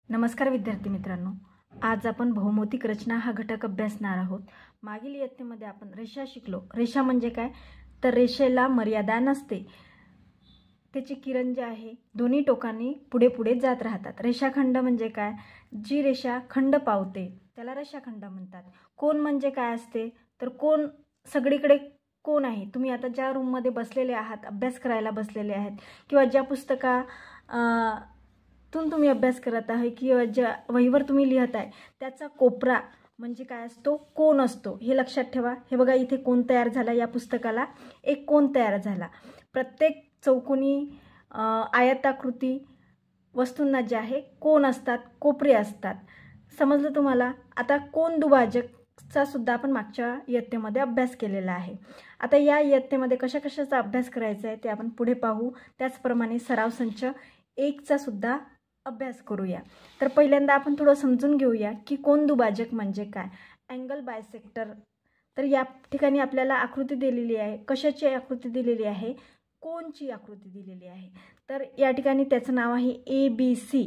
नमस्कार विद्यार्थी मित्रांनो, आज आपण भौमितिक रचना हा घटक अभ्यासणार आहोत। मागील इयत्तेमध्ये आपण रेषा शिकलो। रेषा म्हणजे काय, तर रेषेला मर्यादा नसते, त्याचे किरण जे आहे दोन्ही टोकांनी पुढे पुढे जात राहतात। रेषाखंड म्हणजे काय, जी रेषा खंड पावते त्याला रेषाखंड म्हणतात। कोन म्हणजे काय असते, तर कोन सगळीकडे कोन आहे। तुम्ही आता ज्या रूममध्ये बसलेले आहात, अभ्यास करायला बसलेले आहेत किंवा ज्या पुस्तका तुम्ही अभ्यास करत आहे किंवा ज्या वहीवर तुम्ही लिहत आहे त्याचा कोपरा म्हणजे काय असतो, कोन असतो। हे लक्षात ठेवा। हे बघा, इथे कोन तयार झाला, या पुस्तकाला एक कोन तयार झाला। प्रत्येक चौकोनी आयताकृती वस्तूंना जे आहे कोन असतात, कोपरे असतात। समजलं तुम्हाला? आता कोन दुभाजकचा सुद्धा आपण मागच्या इयत्तेमध्ये अभ्यास केलेला आहे। आता या इयत्तेमध्ये कशा कशाचा अभ्यास करायचा आहे ते आपण पुढे पाहू। त्याचप्रमाणे सराव संच 1 चा सुद्धा अभ्यास करूया। तर पहिल्यांदा आपण थोडं समजून घेऊया की कोन दुभाजक म्हणजे काय, अँगल बायसेक्टर। तर या ठिकाणी आपल्याला आकृती दिलेली आहे। कशाची आकृती दिलेली आहे, कोनची आकृती दिलेली आहे। तर या ठिकाणी त्याचं नाव आहे ABC।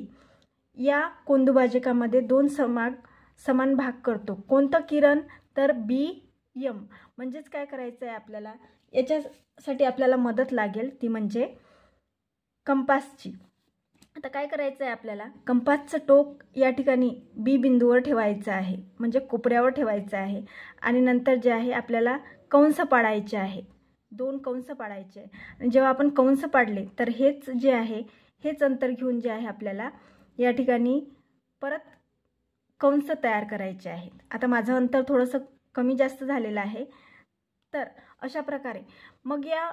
या कोन दुभाजकामध्ये दोन समान भाग करतो। कोणतं किरण, तर BM। म्हणजेच काय करायचं आहे आपल्याला, याच्यासाठी आपल्याला मदत लागेल ती म्हणजे कंपासची। आता काय करायचं आहे आपल्याला, कंपासचं टोक या ठिकाणी B बिंदूवर ठेवायचं आहे, म्हणजे कोपऱ्यावर ठेवायचं आहे। आणि नंतर जे आहे आपल्याला कंस पाडायचे आहेत, 2 कंस पाडायचे। आणि जेव्हा आपण कंस पाडले तर हेच जे आहे, हेच अंतर घेऊन जे आहे आपल्याला या ठिकाणी परत कंस तयार करायचे आहेत। आता माझं अंतर थोडंसं कमी जास्त झालेलं आहे। तर अशा प्रकारे मग या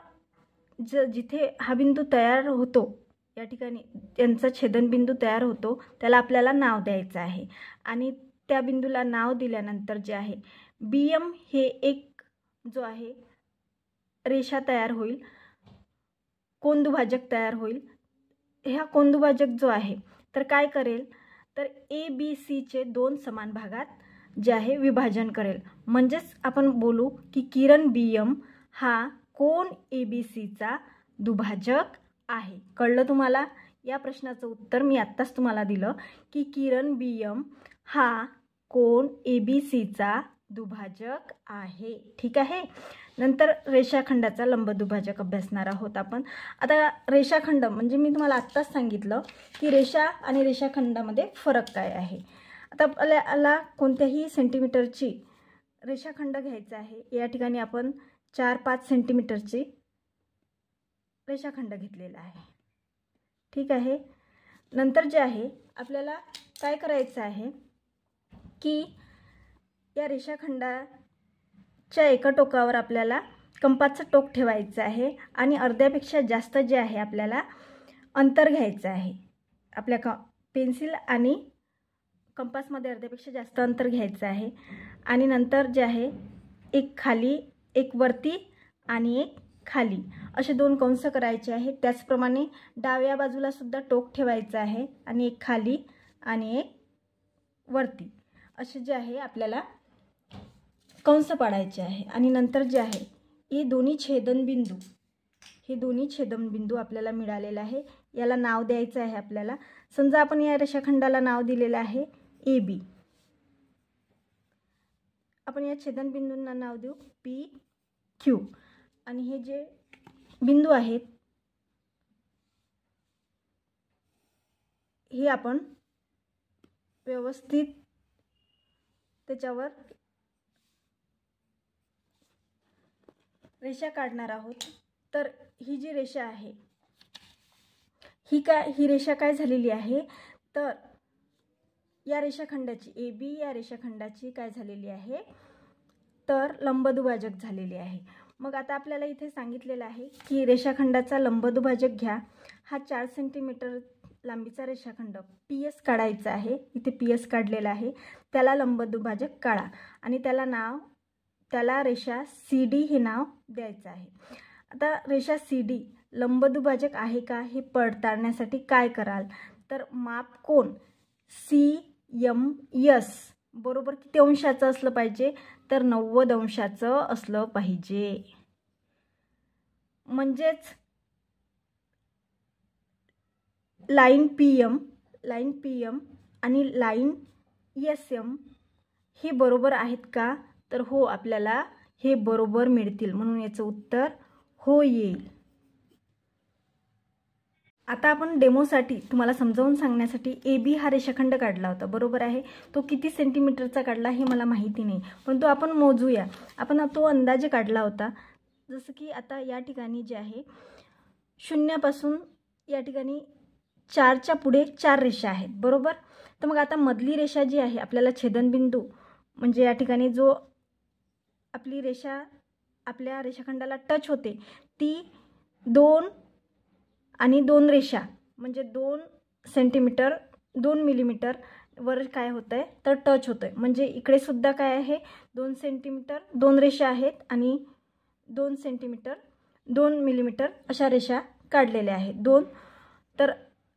जिथे हा बिंदू तयार होतो, या ठिकाणी यांचा छेदनबिंदू तयार होतो, त्याला आपल्याला नाव द्यायचं आहे। आणि त्या बिंदूला नाव दिल्यानंतर जे आहे BM हे एक जो आहे रेषा तयार होईल, कोन दुभाजक तयार होईल। ह्या कोन दुभाजक जो आहे तर काय करेल, तर ABC चे 2 समान भागात जे आहे विभाजन करेल। म्हणजेच आपण बोलू की किरण BM हा कोन ABC चा दुभाजक आहे। कळलं तुम्हाला? या प्रश्नाचं उत्तर मी आत्ताच तुम्हाला दिलं की किरण BM हा कोन ABC चा दुभाजक आहे। ठीक आहे। नंतर रेषाखंडाचा लंब दुभाजक अभ्यासणार आहोत आपण। आता रेषाखंड म्हणजे मी तुम्हाला आत्ताच सांगितलं की रेषा आणि रेषाखंडामध्ये फरक काय आहे। आता आपल्याला कोणत्याही सेंटीमीटरची रेषाखंड घ्यायचा आहे। या ठिकाणी आपण 4-5 सेंटीमीटरची रेषाखंड घेतलेला आहे। ठीक आहे। नंतर जे आहे आपल्याला काय करायचं आहे की या रेषाखंडाच्या एका टोकावर आपल्याला कंपासचं टोक ठेवायचं आहे आणि अर्ध्यापेक्षा जास्त जे आहे आपल्याला अंतर घ्यायचं आहे। आपल्या पेन्सिल आणि कंपासमध्ये अर्ध्यापेक्षा जास्त अंतर घ्यायचं आहे। आणि नंतर जे आहे एक खाली, एक वरती आणि एक खाली असे 2 कंस करायचे आहेत। त्याचप्रमाणे डाव्या बाजूला सुद्धा टोक ठेवायचं आहे आणि एक खाली आणि एक वरती असे जे आहे आपल्याला कंस पाडायचे आहे। आणि नंतर जे आहे हे दोन्ही छेदनबिंदू आपल्याला मिळालेला आहे, याला नाव द्यायचं आहे आपल्याला। समजा आपण या रेषाखंडाला नाव दिलेलं आहे AB। आपण या छेदनबिंदूंना नाव देऊ PQ। आणि हे जे बिंदू आहेत हे आपण व्यवस्थित त्याच्यावर रेषा काढणार आहोत। तर ही जी रेषा आहे ही रेषा काय झालेली आहे, तर या रेषाखंडाची AB या रेषाखंडाची काय झालेली आहे, तर लंबदुभाजक झालेली आहे। मग आता आपल्याला इथे सांगितलेलं आहे की रेषाखंडाचा लंबदुभाजक घ्या। हा 4 सेंटीमीटर लांबीचा रेषाखंड PS काढायचा आहे। इथे PS काढलेला आहे, त्याला लंबदुभाजक काढा आणि त्याला रेषा CD हे नाव द्यायचं आहे। आता रेषा CD लंबदुभाजक आहे का हे पडताळण्यासाठी काय कराल, तर माप कोन CMS बरोबर किती अंशाचं असलं पाहिजे, तर 90 अंशाचं असलं पाहिजे। म्हणजेच लाईन PM आणि लाईन SM हे बरोबर आहेत का? तर हो, आपल्याला हे बरोबर मिळतील, म्हणून याचं उत्तर हो येईल. आता आपण डेमोसाठी तुम्हाला समजावून सांगण्यासाठी AB हा रेषाखंड काढला होता, बरोबर आहे. तो किती सेंटीमीटरचा काढला हे मला माहिती नाही, परंतु आपण मोजूया. आपण तो अंदाजे काढला होता. जसं की आता या ठिकाणी जे आहे 0 पासून या ठिकाणी 4च्या पुढे 4 रेषा आहेत, बरोबर. तर मग आता मधली रेषा जी आहे आपल्याला छेदनबिंदू म्हणजे या ठिकाणी जो आपली रेषा आपल्या रेषाखंडाला टच होते ती 2 आणि 2 रेषा म्हणजे 2 सेंटीमीटर 2 मिलीमीटर वर काय होतं आहे तर टच होतं आहे. म्हणजे इकडे सुद्धा काय आहे 2 सेंटीमीटर 2 रेषा आहेत आणि 2 सेंटीमीटर 2 मिलीमीटर अशा रेषा काढलेल्या आहेत 2. तर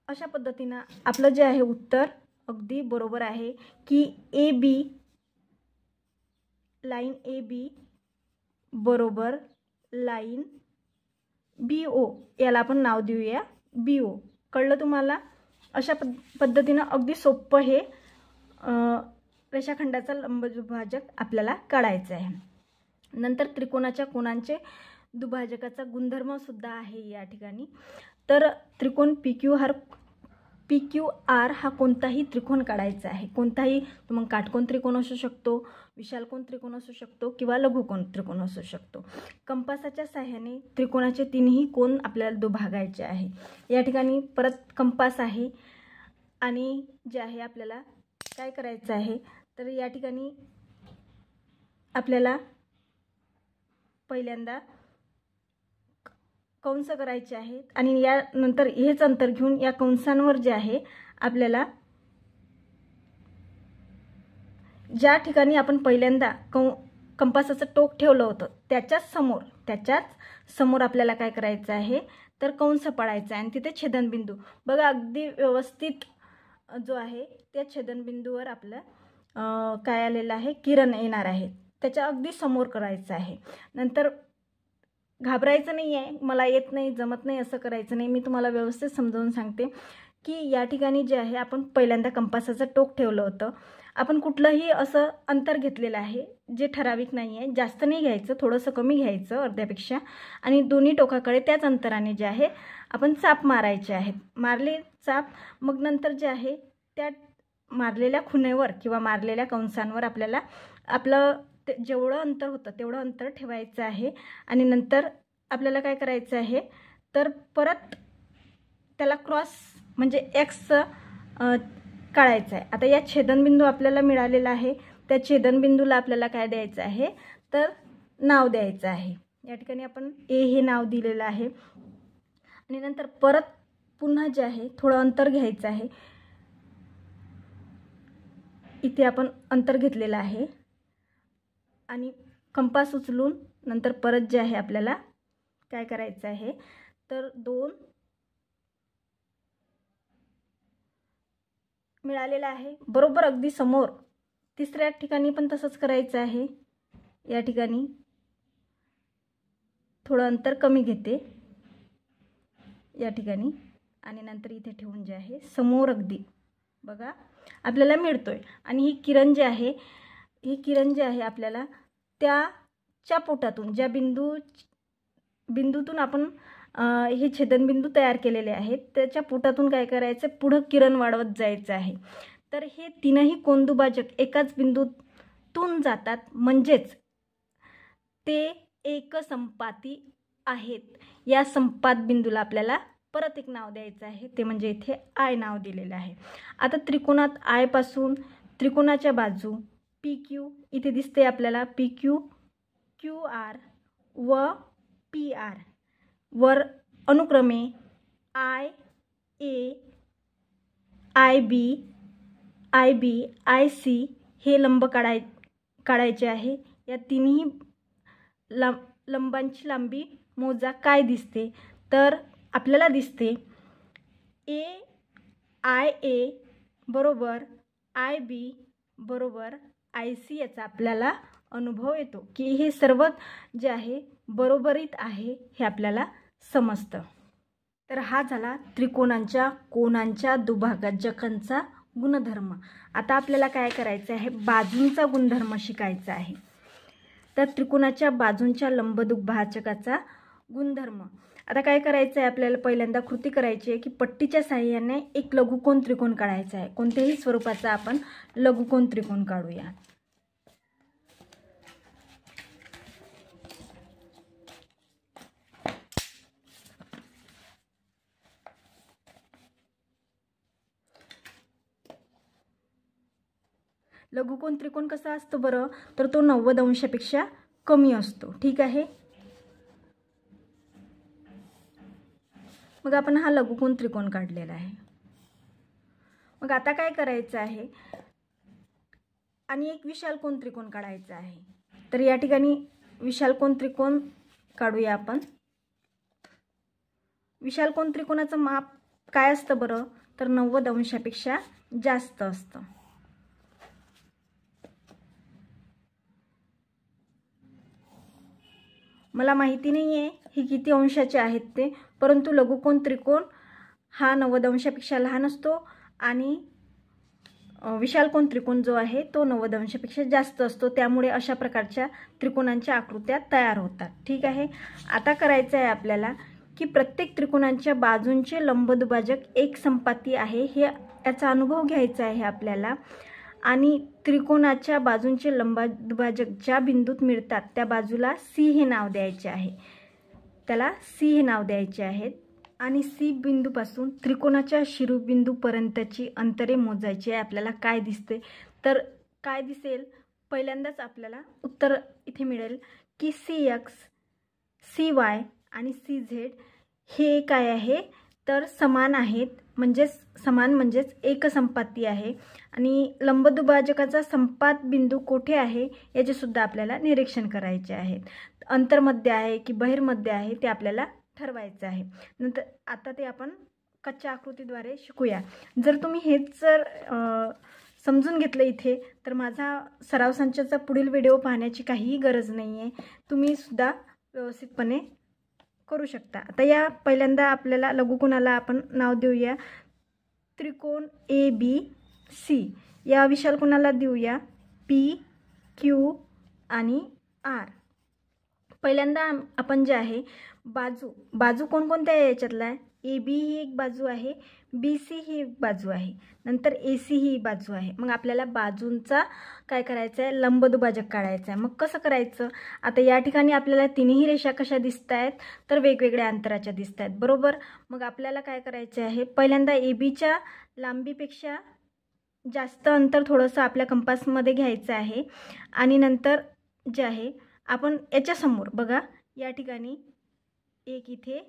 अशा पद्धतीनं आपलं जे आहे उत्तर अगदी बरोबर आहे की AB लाईन AB बरोबर लाईन BO, याला आपण नाव देऊया BO. कळलं तुम्हाला? अशा पद्धतीनं अगदी सोपं हे रेषाखंडाचा लंबदुभाजक आपल्याला काढायचं आहे. नंतर त्रिकोणाच्या कोनांचे दुभाजकाचा गुणधर्म सुद्धा आहे या ठिकाणी. तर त्रिकोण PQR हा कोणताही त्रिकोण काढायचा आहे. कोणताही, मग काटकोन त्रिकोण असू शकतो, विशालकोन त्रिकोण असू शकतो किंवा लघुकोन त्रिकोण असू शकतो. कंपासाच्या सहाय्याने त्रिकोणाचे 3ही कोन आपल्याला दुभागायचे आहे. या ठिकाणी परत कंपास आहे आणि जे आहे आपल्याला काय करायचं आहे तर या ठिकाणी आपल्याला पहिल्यांदा कंस करायचे आहेत आणि यानंतर हेच अंतर घेऊन या कंसांवर जे आहे आपल्याला ज्या ठिकाणी आपण पहिल्यांदा कंपासाचं टोक ठेवलं होतं त्याच्याच समोर आपल्याला काय करायचं आहे तर कंस पाडायचा आहे आणि तिथे छेदनबिंदू बघा अगदी व्यवस्थित जो आहे त्या छेदनबिंदूवर आपलं काय आलेलं आहे किरण येणार आहे, त्याच्या अगदी समोर करायचं आहे. नंतर घाबरायचं नाही आहे, मला येत नाही जमत नाही असं करायचं नाही. मी तुम्हाला व्यवस्थित समजावून सांगते की या ठिकाणी जे आहे आपण पहिल्यांदा कंपासाचं टोक ठेवलं होतं. आपण कुठलंही असं अंतर घेतलेलं आहे जे ठराविक नाही आहे, जास्त नाही घ्यायचं, थोडंसं कमी घ्यायचं अर्ध्यापेक्षा, आणि दोन्ही टोकाकडे त्याच अंतराने जे आहे आपण चाप मारायचे आहेत. मारले चाप, मग नंतर जे आहे त्या मारलेल्या खुणेवर किंवा मारलेल्या कंसांवर आपल्याला आपलं जेवढं अंतर होतं तेवढं अंतर ठेवायचं आहे. आणि नंतर आपल्याला काय करायचं आहे तर परत त्याला क्रॉस म्हणजे X काढायचं आहे. आता या छेदनबिंदू आपल्याला मिळालेला आहे, त्या छेदनबिंदूला आपल्याला काय द्यायचं आहे तर नाव द्यायचं आहे. या ठिकाणी आपण A हे नाव दिलेलं आहे. आणि नंतर परत पुन्हा जे आहे थोडं अंतर घ्यायचं आहे. इथे आपण अंतर घेतलेलं आहे आणि कंपास उचलून नंतर परत जे आहे आपल्याला काय करायचं आहे तर 2 मिळालेला आहे बरोबर अगदी समोर. तिसऱ्या ठिकाणी पण तसंच करायचं आहे. या ठिकाणी थोडं अंतर कमी घेते या ठिकाणी आणि नंतर इथे ठेवून जे आहे समोर अगदी बघा आपल्याला मिळतोय. आणि ही किरण जे आहे आपल्याला त्याच्या पोटातून ज्या बिंदूतून आपण हे छेदनबिंदू तयार केलेले आहेत त्याच्या पोटातून काय करायचं पुढं किरण वाढवत जायचं आहे. तर हे तीनही कोनदुभाजक एकाच बिंदूतून जातात, म्हणजेच ते एकसंपाती आहेत. या संपात बिंदूला आपल्याला परत एक नाव द्यायचं आहे, ते म्हणजे इथे I नाव दिलेलं आहे. आता त्रिकोणात I पासून त्रिकोणाच्या बाजू PQ इथे दिसते आपल्याला, PQ QR व PR वर अनुक्रमे IA IB IC हे लंब काढायचे आहे. या तिन्ही लंबांची लांबी मोजा. काय दिसते तर आपल्याला दिसते IA बरोबर IB बरोबर IC याचा आपल्याला अनुभव येतो की हे सर्व जे आहे बरोबरीत आहे हे आपल्याला समजतं. तर हा झाला त्रिकोणांच्या कोनांच्या दुभाजकांचा गुणधर्म. आता आपल्याला काय करायचं आहे, बाजूंचा गुणधर्म शिकायचा आहे. तर त्रिकोणाच्या बाजूंच्या लंबदुभाजकाचा गुणधर्म. आता काय करायचं आहे आपल्याला, पहिल्यांदा कृती करायची आहे की पट्टीच्या साहाय्याने एक लघुकोन त्रिकोण काढायचा आहे. कोणत्याही स्वरूपाचा आपण लघुकोन त्रिकोण काढूया. लघुकोन त्रिकोण कसा असतो बरं, तर तो 90 अंशापेक्षा कमी असतो. ठीक आहे. मग आपण हा लघुकोन त्रिकोण काढलेला आहे. मग आता काय करायचं आहे, आणि एक विशालकोन त्रिकोण काढायचा आहे. तर या ठिकाणी विशालकोन त्रिकोण काढूया आपण. विशालकोन त्रिकोणाचं माप काय असतं बरं, तर 90 अंशापेक्षा जास्त असतं. मला माहिती नाही आहे ही किती अंशाचे आहेत ते, परंतु लघुकोन त्रिकोण हा 90 अंशापेक्षा लहान असतो आणि विशालकोन त्रिकोण जो आहे तो 90 अंशापेक्षा जास्त असतो. त्यामुळे अशा प्रकारच्या त्रिकोणांच्या आकृत्या तयार होतात. ठीक आहे. आता करायचं आहे आपल्याला की प्रत्येक त्रिकोणांच्या बाजूंचे लंबदुभाजक एक संपाती आहे, हे याचा अनुभव घ्यायचा आहे आपल्याला. आणि त्रिकोणाच्या बाजूंचे लंबदुभाजक ज्या बिंदूत मिळतात त्या बाजूला सी हे नाव द्यायचे आहे. त्याला सी हे नाव द्यायचे आहेत. आणि सी बिंदूपासून त्रिकोणाच्या शिरोबिंदूपर्यंतची अंतरे मोजायची आहे. आपल्याला काय दिसते, तर काय दिसेल, पहिल्यांदाच आपल्याला उत्तर इथे मिळेल की CX, CY आणि CZ हे काय आहे, तर समान आहेत. म्हणजेच एकसंपाती आहे. आणि लंबदुभाजकाचा संपात बिंदू कोठे आहे याचे सुद्धा आपल्याला निरीक्षण करायचे आहे. अंतर्मध्य आहे की बहिर्मध्य आहे ते आपल्याला ठरवायचं आहे. नंतर आता ते आपण कच्च्या आकृतीद्वारे शिकूया. जर तुम्ही हेच जर समजून घेतलं इथे, तर माझा सराव संचाचा पुढील व्हिडिओ पाहण्याची काहीही गरज नाही आहे. तुम्ही सुद्धा व्यवस्थितपणे करू शकता. आता या पहिल्यांदा आपल्याला लघुकोनाला आपण नाव देऊया त्रिकोण ABC. या विशालकोनाला देऊया PQ आणि R. पहिल्यांदा आपण जे आहे बाजू कोणकोणत्या याच्यातला आहे, AB ही एक बाजू आहे, BC ही एक बाजू आहे, नंतर AC ही बाजू आहे. मग आपल्याला बाजूंचा काय करायचं आहे, लंबदुभाजक काढायचा आहे. मग कसं करायचं, आता या ठिकाणी आपल्याला तिन्ही रेषा कशा दिसत आहेत, तर वेगवेगळ्या अंतराच्या दिसत आहेत, बरोबर. मग आपल्याला काय करायचं आहे, पहिल्यांदा ABच्या लांबीपेक्षा जास्त अंतर थोडंसं आपल्या कंपासमध्ये घ्यायचं आहे. आणि नंतर जे आहे आपण याच्यासमोर बघा, या ठिकाणी एक इथे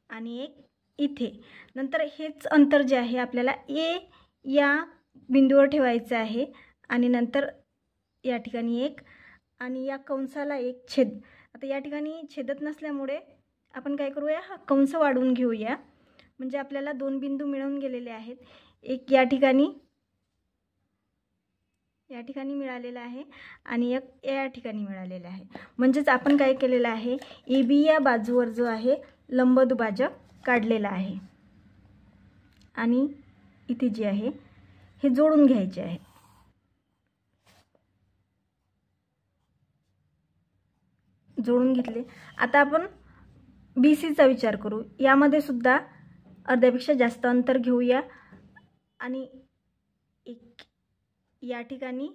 आणि एक इथे, नंतर हेच अंतर जे आहे आपल्याला A या बिंदूवर ठेवायचं आहे. आणि नंतर या ठिकाणी एक आणि या कंसाला एक छेद. आता या ठिकाणी छेदत नसल्यामुळे आपण काय करूया, हा कंस वाढवून घेऊया. म्हणजे आपल्याला दोन बिंदू मिळून गेलेले आहेत. एक या ठिकाणी मिळालेला आहे आणि एक या ठिकाणी मिळालेला आहे. म्हणजेच आपण काय केलेलं आहे, AB या बाजूवर जो आहे लंबदुभाजक काढलेला आहे. आणि इथे जे आहे हे जोडून घ्यायचे आहे. जोडून घेतले. आता आपण BCचा विचार करू. यामध्ये सुद्धा अर्ध्यापेक्षा जास्त अंतर घेऊया आणि एक या ठिकाणी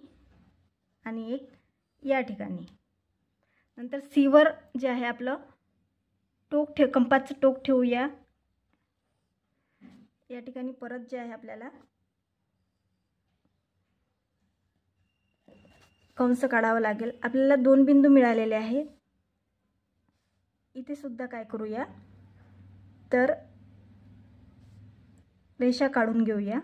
आणि एक या ठिकाणी. नंतर सीवर जे आहे आपलं कंपासचं टोक ठेवूया. या ठिकाणी परत जे आहे आपल्याला कंस काढावा लागेल. आपल्याला दोन बिंदू मिळालेले आहेत. इथे सुद्धा काय करूया, तर रेषा काढून घेऊया.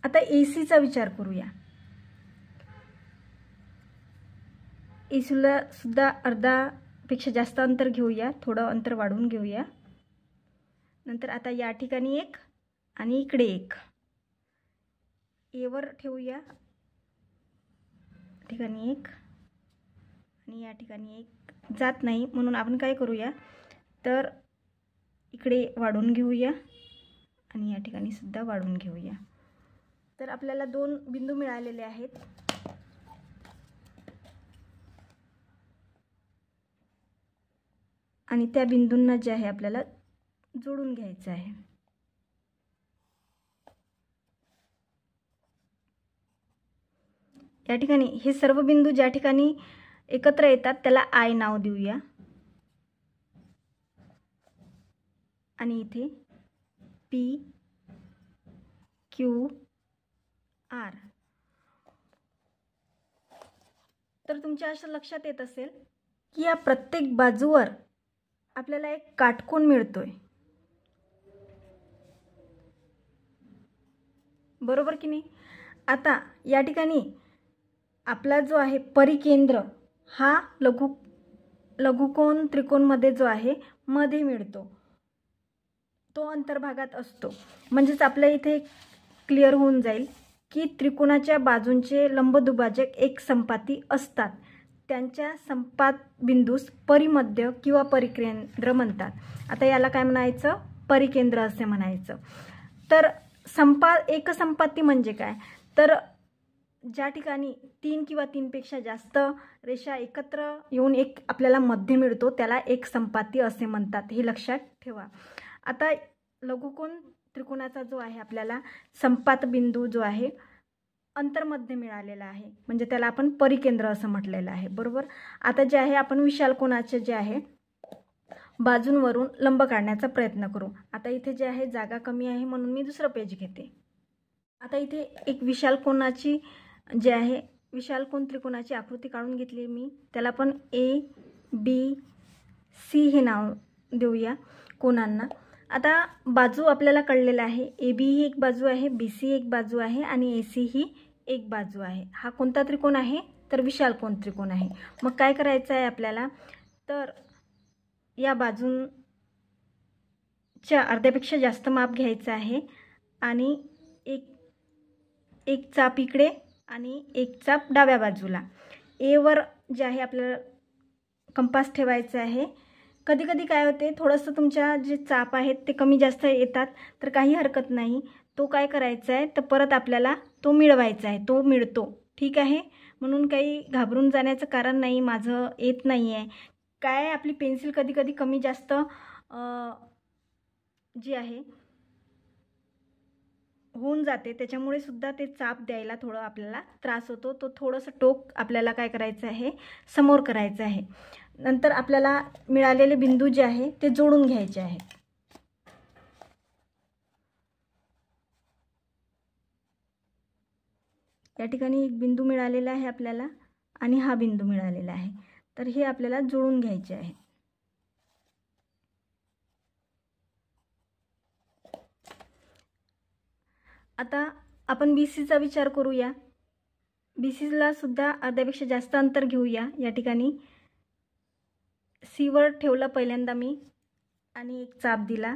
आता ACचा विचार करूया. ACला सुद्धा अर्धापेक्षा जास्त अंतर घेऊया, थोडं अंतर वाढवून घेऊया. नंतर आता या ठिकाणी एक आणि इकडे एक A वर ठेवूया, ठिकाणी एक आणि या ठिकाणी एक जात नाही, म्हणून आपण काय करूया तर इकडे वाढून घेऊया आणि या ठिकाणी सुद्धा वाढून घेऊया. तर आपल्याला 2 बिंदू मिळालेले आहेत. आणि त्या बिंदूंना जे आहे आपल्याला जोडून घ्यायचं आहे. या ठिकाणी हे सर्व बिंदू ज्या ठिकाणी एकत्र येतात त्याला आय नाव देऊया. आणि इथे P Q R. तर तुमच्या असं लक्षात येत असेल की या प्रत्येक बाजूवर आपल्याला एक काटकोन मिळतोय, बरोबर की नाही. आता या ठिकाणी आपला जो आहे परिकेंद्र हा लघुकोन त्रिकोणमध्ये जो आहे मध्ये मिळतो, तो अंतर्भागात असतो. म्हणजेच आपल्या इथे क्लिअर होऊन जाईल की त्रिकोणाच्या बाजूंचे लंबदुभाजक एक संपाती असतात. त्यांच्या संपात बिंदूस परिमध्य किंवा परिकेंद्र म्हणतात. आता याला काय म्हणायचं, परिकेंद्र असे म्हणायचं. तर एकसंपाती म्हणजे काय, तर ज्या ठिकाणी 3 किंवा 3 पेक्षा जास्त रेषा एकत्र येऊन एक आपल्याला मध्य मिळतो त्याला एक संपाती असे म्हणतात, हे लक्षात ठेवा. आता लघुकोन त्रिकोणाचा जो आहे आपल्याला संपात बिंदू जो आहे अंतर्मध्य मिळालेला आहे, म्हणजे त्याला आपण परिकेंद्र असं म्हटलेलं आहे, बरोबर. आता जे आहे आपण विशाल कोनाचे जे आहे बाजूंवरून लंब काढण्याचा प्रयत्न करू. आता इथे जे आहे जागा कमी आहे म्हणून मी दुसरं पेज घेते. आता इथे एक विशाल कोनाची जे आहे विशाल कोन त्रिकोणाची आकृती काढून घेतली मी. त्याला आपण ABC हे नाव देऊया कोनांना. आता बाजू आपल्याला कळलेला आहे, AB ही एक बाजू आहे, BC एक बाजू आहे आणि AC ही एक बाजू आहे. हा कोणता त्रिकोण आहे तर विशाल कोन त्रिकोण आहे. मग काय करायचं आहे आपल्याला तर या बाजूंच्या अर्ध्यापेक्षा जास्त माप घ्यायचं आहे आणि एक चाप इकडे आणि एक चाप डाव्या बाजूला. ए वर जे आहे आपल्याला कंपास ठेवायचं आहे. कधी कधी काय होते थोडंसं तुमच्या जे चाप आहेत ते कमी जास्त येतात तर काही हरकत नाही, तो काय करायचा आहे तर परत आपल्याला तो मिळवायचा आहे, तो मिळतो, ठीक आहे. म्हणून काही घाबरून जाण्याचं कारण नाही, माझं येत नाही आहे काय, आपली पेन्सिल कधी कधी कमी जास्त जी आहे होऊन जाते, त्याच्यामुळे सुद्धा ते चाप द्यायला थोडं आपल्याला त्रास होतो. तो थोडंसं टोक आपल्याला काय करायचं आहे समोर करायचं आहे. नंतर आपल्याला मिळालेले बिंदू जे आहे ते जोडून घ्यायचे आहेत. या ठिकाणी एक बिंदू मिळालेला आहे आपल्याला आणि हा बिंदू मिळालेला आहे, तर हे आपल्याला जोडून घ्यायचे आहे. आता आपण BCचा विचार करूया. BCला सुद्धा अर्ध्यापेक्षा जास्त अंतर घेऊया. या ठिकाणी C वर ठेवलं पहिल्यांदा मी आणि एक चाप दिला.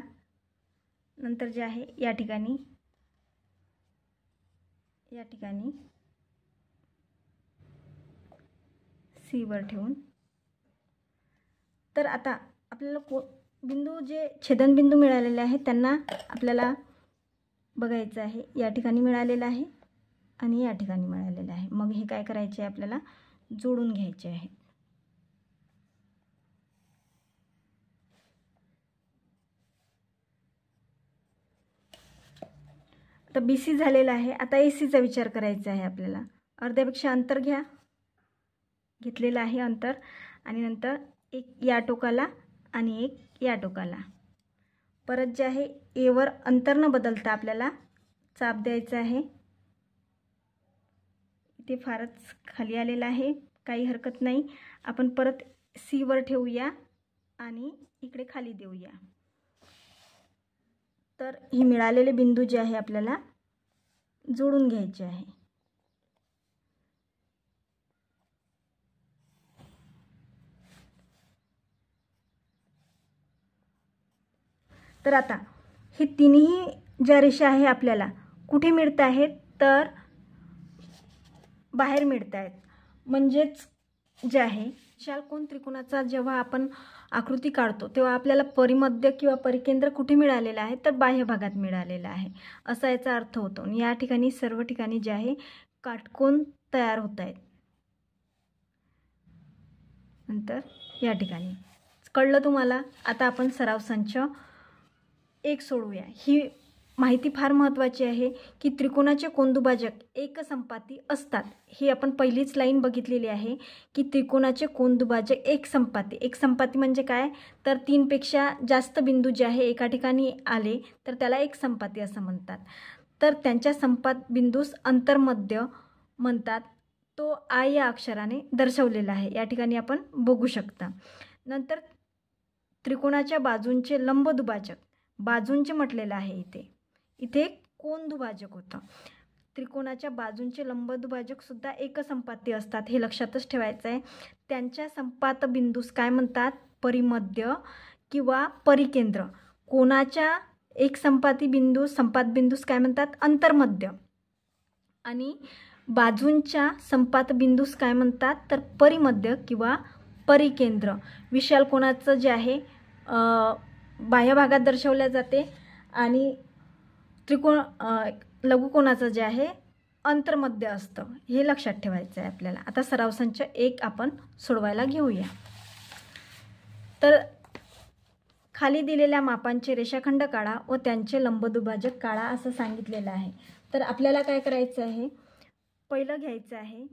नंतर जे आहे या ठिकाणी C वर ठेवून, तर आता आपल्याला बिंदू जे छेदनबिंदू मिळालेले आहेत त्यांना आपल्याला बघायचं आहे. या ठिकाणी मिळालेलं आहे आणि या ठिकाणी मिळालेलं आहे. मग हे काय करायचे आहे आपल्याला जोडून घ्यायचे आहे. आता BC झालेला आहे. आता ACचा विचार करायचा आहे आपल्याला. अर्ध्यापेक्षा अंतर घेतलेलं आहे अंतर, आणि नंतर एक या टोकाला आणि एक या टोकाला. परत जे आहे A वर अंतर न बदलता आपल्याला चाप द्यायचा आहे. इथे फारच खाली आलेला आहे, काही हरकत नाही. आपण परत C वर ठेवूया आणि इकडे खाली देऊया. तर हे मिळालेले बिंदू जे आहे आपल्याला जोडून घ्यायचे आहे. तर आता हे तिन्ही ज्या रेषा आहे आपल्याला कुठे मिळत आहेत तर बाहेर मिळत आहेत. म्हणजेच जे आहे विशाल कोन त्रिकोणाचा जेव्हा आपण आकृती काढतो तेव्हा आपल्याला परिमध्य किंवा परिकेंद्र कुठे मिळालेलं आहे, तर बाह्य भागात मिळालेलं आहे असा याचा अर्थ होतो. आणि या ठिकाणी सर्व ठिकाणी जे आहे काटकोन तयार होत आहेत. नंतर या ठिकाणी कळलं तुम्हाला. आता आपण सराव संच 1 सोडवूया. ही माहिती फार महत्त्वाची आहे की त्रिकोणाचे कोनदुभाजक एकसंपाती असतात. ही आपण पहिलीच लाईन बघितलेली आहे की त्रिकोणाचे कोनदुभाजक एकसंपाती. एकसंपाती म्हणजे काय, तर 3 पेक्षा जास्त बिंदू जे आहे एका ठिकाणी आले तर त्याला एकसंपाती असं म्हणतात. तर त्यांच्या संपात बिंदूस अंतर्मध्य म्हणतात. तो आय या अक्षराने दर्शवलेला आहे, या ठिकाणी आपण बघू शकता. नंतर त्रिकोणाच्या बाजूंचे लंबदुभाजक, बाजूंचे म्हटलेलं आहे इथे कोनदुभाजक होतं. त्रिकोणाच्या बाजूंचे लंबदुभाजक सुद्धा एकसंपाती असतात, हे लक्षातच ठेवायचं आहे. त्यांच्या संपात बिंदूस काय म्हणतात, परिमध्य किंवा परिकेंद्र. कोणाच्या एकसंपाती बिंदूस संपात बिंदूस काय म्हणतात, अंतर्मध्य. आणि बाजूंच्या संपात बिंदूस काय म्हणतात, तर परिमध्य किंवा परिकेंद्र. विशाल कोणाचं जे आहे बाह्य भागात दर्शवल्या जाते आणि लघुकोणाचं जे आहे अंतर्मध्य असतं, हे लक्षात ठेवायचं आहे आपल्याला. आता सराव संच 1 आपण सोडवायला घेऊया. तर खाली दिलेल्या मापांचे रेषाखंड काढा व त्यांचे लंबदुभाजक काढा असं सांगितलेलं आहे. तर आपल्याला काय करायचं आहे, पहिलं घ्यायचं आहे,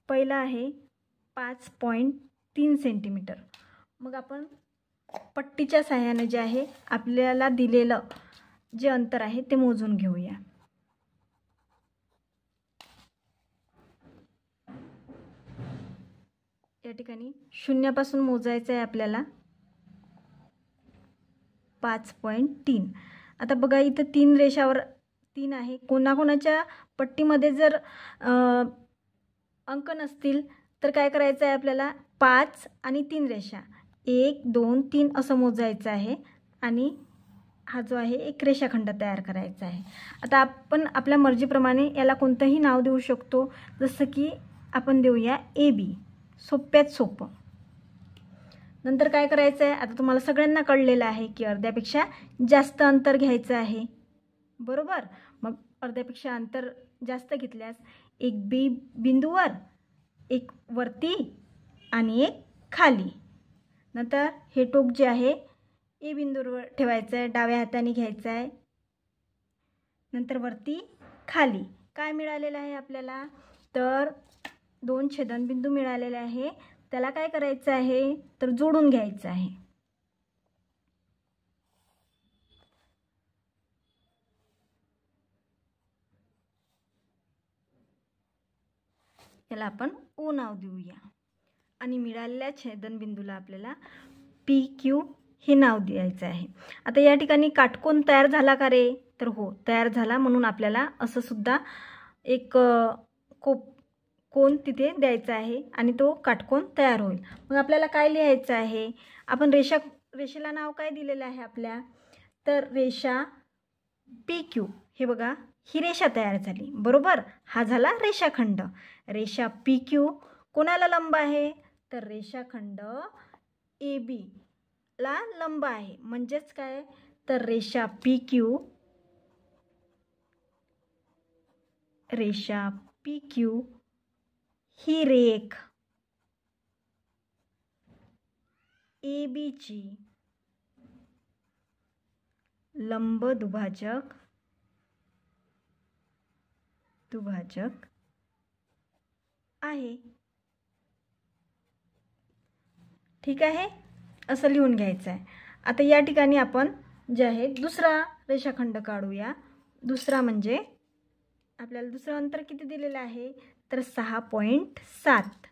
पहिलं आहे 5.3 सेंटीमीटर. मग आपण पट्टीच्या सहाय्याने जे आहे आपल्याला दिलेलं जे अंतर आहे ते मोजून घेऊया. या ठिकाणी शून्यापासून मोजायचं आहे आपल्याला 5.3. आता बघा इथं 3 रेषावर 3 आहे. कोणाकोणाच्या पट्टीमध्ये जर अंक नसतील तर काय करायचं आहे आपल्याला, 5 आणि 3 रेषा 1 2 3 असं मोजायचं आहे आणि हा जो आहे एक रेषाखंड तयार करायचा आहे. आता आपण आपल्या मर्जीप्रमाणे याला कोणतंही नाव देऊ शकतो, जसं की आपण देऊया AB, सोप्यात सोपं. नंतर काय करायचं आहे, आता तुम्हाला सगळ्यांना कळलेलं आहे की अर्ध्यापेक्षा जास्त अंतर घ्यायचं आहे, बरोबर. मग अर्ध्यापेक्षा अंतर जास्त घेतल्यास एक B बिंदूवर, एक वरती आणि एक खाली. नंतर हे टोक जे आहे ए बिंदूवर ठेवायचं आहे, डाव्या हाताने घ्यायचं आहे. नंतर वरती खाली काय मिळालेलं आहे आपल्याला, तर 2 छेदनबिंदू मिळालेले आहे. त्याला काय करायचं आहे, तर जोडून घ्यायचं आहे. याला आपण O नाव देऊया आणि मिळालेल्या छेदनबिंदूला आपल्याला PQ हे नाव द्यायचं आहे. आता या ठिकाणी काटकोन तयार झाला का रे, तर हो तयार झाला. म्हणून आपल्याला असं सुद्धा एक कोन तिथे द्यायचा आहे आणि तो काटकोन तयार होईल. मग आपल्याला काय लिहायचं आहे, आपण रेषेला नाव काय दिलेलं आहे आपल्या, तर रेषा PQ. हे बघा ही रेषा तयार झाली, बरोबर. हा झाला रेषाखंड. रेषा PQ कोणाला लंब आहे, तर रेषाखंड AB ला लंब आहे. म्हणजेच काय, तर रेषा PQ ही रेख AB ची लंब दुभाजक आहे. ठीक आहे, असं लिहून घ्यायचं आहे. आता या ठिकाणी आपण जे आहे दुसरा रेषाखंड काढूया. दुसरा म्हणजे आपल्याला दुसरं अंतर किती दिलेलं आहे, तर 6.7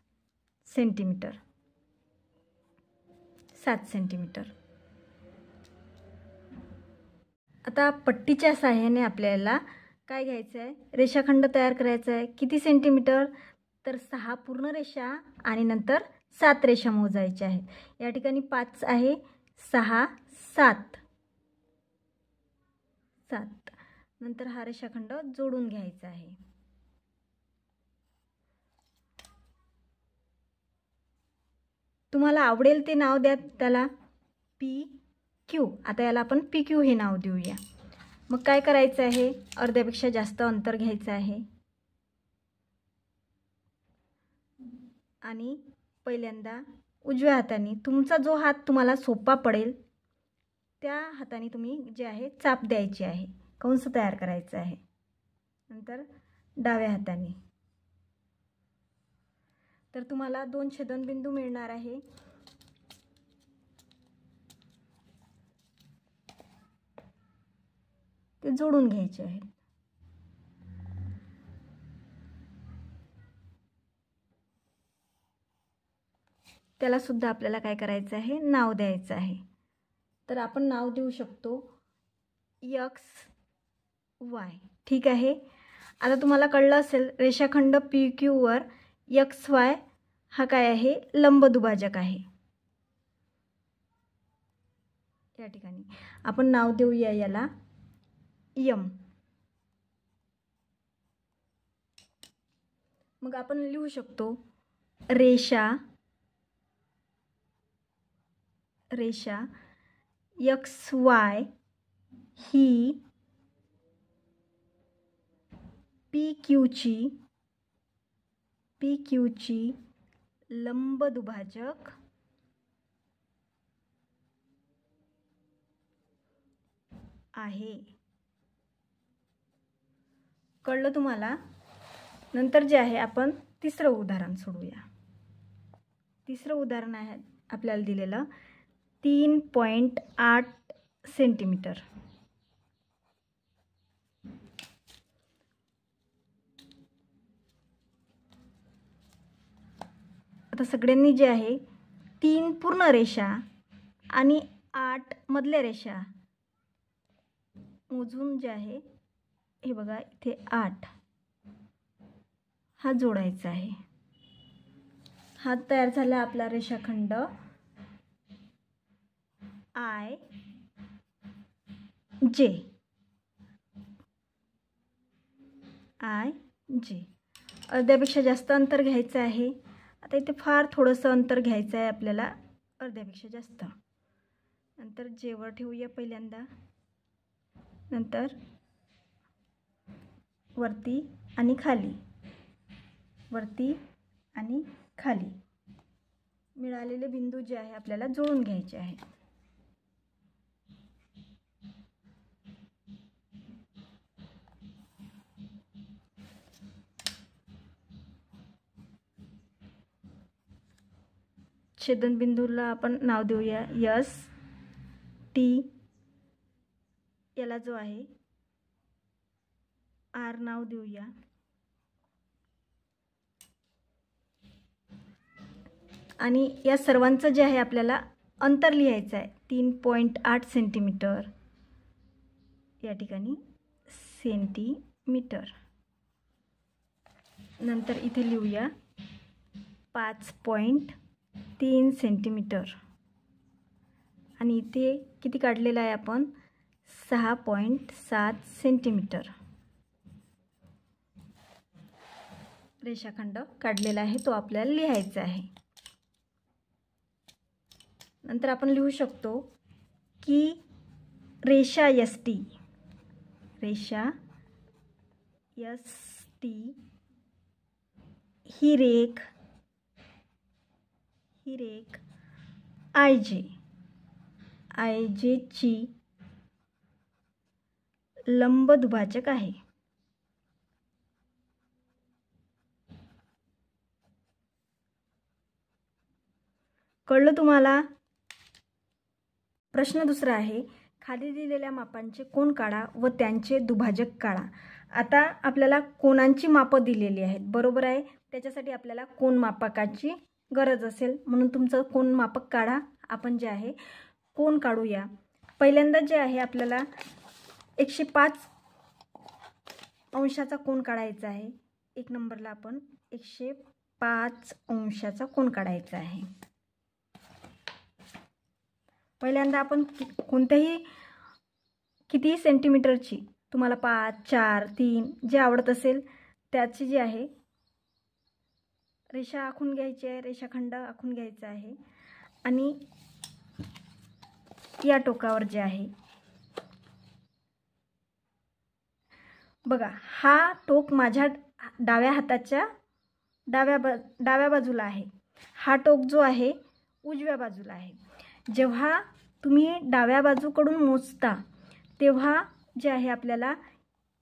सेंटीमीटर. 7 सेंटीमीटर. आता पट्टीच्या सहाय्याने आपल्याला काय घ्यायचं आहे, रेषाखंड तयार करायचा आहे. किती सेंटीमीटर, तर 6 पूर्ण रेषा आणि नंतर 7 रेषा मोजायच्या आहेत. या ठिकाणी 5 आहे, 6 7 7. नंतर हा रेषाखंड जोडून घ्यायचा आहे. तुम्हाला आवडेल ते नाव द्या त्याला. PQ. आता याला आपण PQ हे नाव देऊया. मग काय करायचं आहे, अर्ध्यापेक्षा जास्त अंतर घ्यायचं आहे आणि पहिल्यांदा उजव्या हाताने तुमचा जो हात तुम्हाला सोपा पडेल त्या हाताने तुम्ही जे आहे चाप द्यायची आहे, कंस तयार करायचा आहे. नंतर डाव्या हाताने तर तुम्हाला 2 छेदनबिंदू मिळणार आहे. ते जोडून घ्यायचे आहेत. त्याला सुद्धा आपल्याला काय करायचं आहे, नाव द्यायचं आहे. तर आपण नाव देऊ शकतो XY. ठीक आहे. आता तुम्हाला कळलं असेल रेषाखंड PQ वर XY हा काय आहे, लंबदुभाजक आहे. या ठिकाणी आपण नाव देऊया याला M. मग आपण लिहू शकतो रेषा XY ही PQ ची लंबदुभाजक आहे. कळलं तुम्हाला? नंतर जे आहे आपण तिसरं उदाहरण सोडूया. तिसरं उदाहरण आहे आपल्याला दिलेलं 3.8 सेंटीमीटर. आता सगळ्यांनी जे आहे 3 पूर्ण रेषा आणि 8 मधल्या रेषा मोजून जे आहे हे बघा इथे 8 हा जोडायचा आहे. हा तयार झाला आपला रेषाखंड IJ. अर्ध्यापेक्षा जास्त अंतर घ्यायचं आहे. आता इथे फार थोडंसं अंतर घ्यायचं आहे आपल्याला, अर्ध्यापेक्षा जास्त. नंतर जेवर ठेवूया पहिल्यांदा, नंतर वरती आणि खाली, वरती आणि खाली मिळालेले बिंदू जे आहे आपल्याला जोडून घ्यायचे आहेत. छेदनबिंदूला आपण नाव देऊया ST. याला जो आहे R नाव देऊया. आणि या सर्वांचं जे आहे आपल्याला अंतर लिहायचं आहे 3.8 सेंटीमीटर. या ठिकाणी सेंटीमीटर. नंतर इथे लिहूया 5.3 सेंटीमीटर. आणि इथे किती काढलेला आहे आपण 6.7 सेंटीमीटर रेषाखंड काढलेला आहे, तो आपल्याला लिहायचा आहे. नंतर आपण लिहू शकतो की रेषा ST ही रेख IJ ची लंबदुभाजक आहे. कळलं तुम्हाला? प्रश्न दुसरा आहे, खाली दिलेल्या मापांचे कोन काढा व त्यांचे दुभाजक काढा. आता आपल्याला कोनांची मापं दिलेली आहेत, बरोबर आहे. त्याच्यासाठी आपल्याला कोन मापकाची गरज असेल, म्हणून तुमचं कोन मापक काढा. आपण जे आहे कोन काढूया. पहिल्यांदा जे आहे आपल्याला 105 अंशाचा कोन काढायचा आहे. 1 नंबरला आपण 105 अंशाचा कोन काढायचा आहे. पहिल्यांदा आपण कितीही सेंटीमीटरची, तुम्हाला 5, 4, 3 जे आवडत असेल त्याची जी आहे रेषा आखून घ्यायची आहे, रेषाखंड आखून घ्यायचा आहे. आणि या टोकावर जे आहे बघा, हा टोक माझ्या डाव्या हाताच्या डाव्या बाजूला आहे, हा टोक जो आहे उजव्या बाजूला आहे. जेव्हा तुम्ही डाव्या बाजूकडून मोजता तेव्हा जे आहे आपल्याला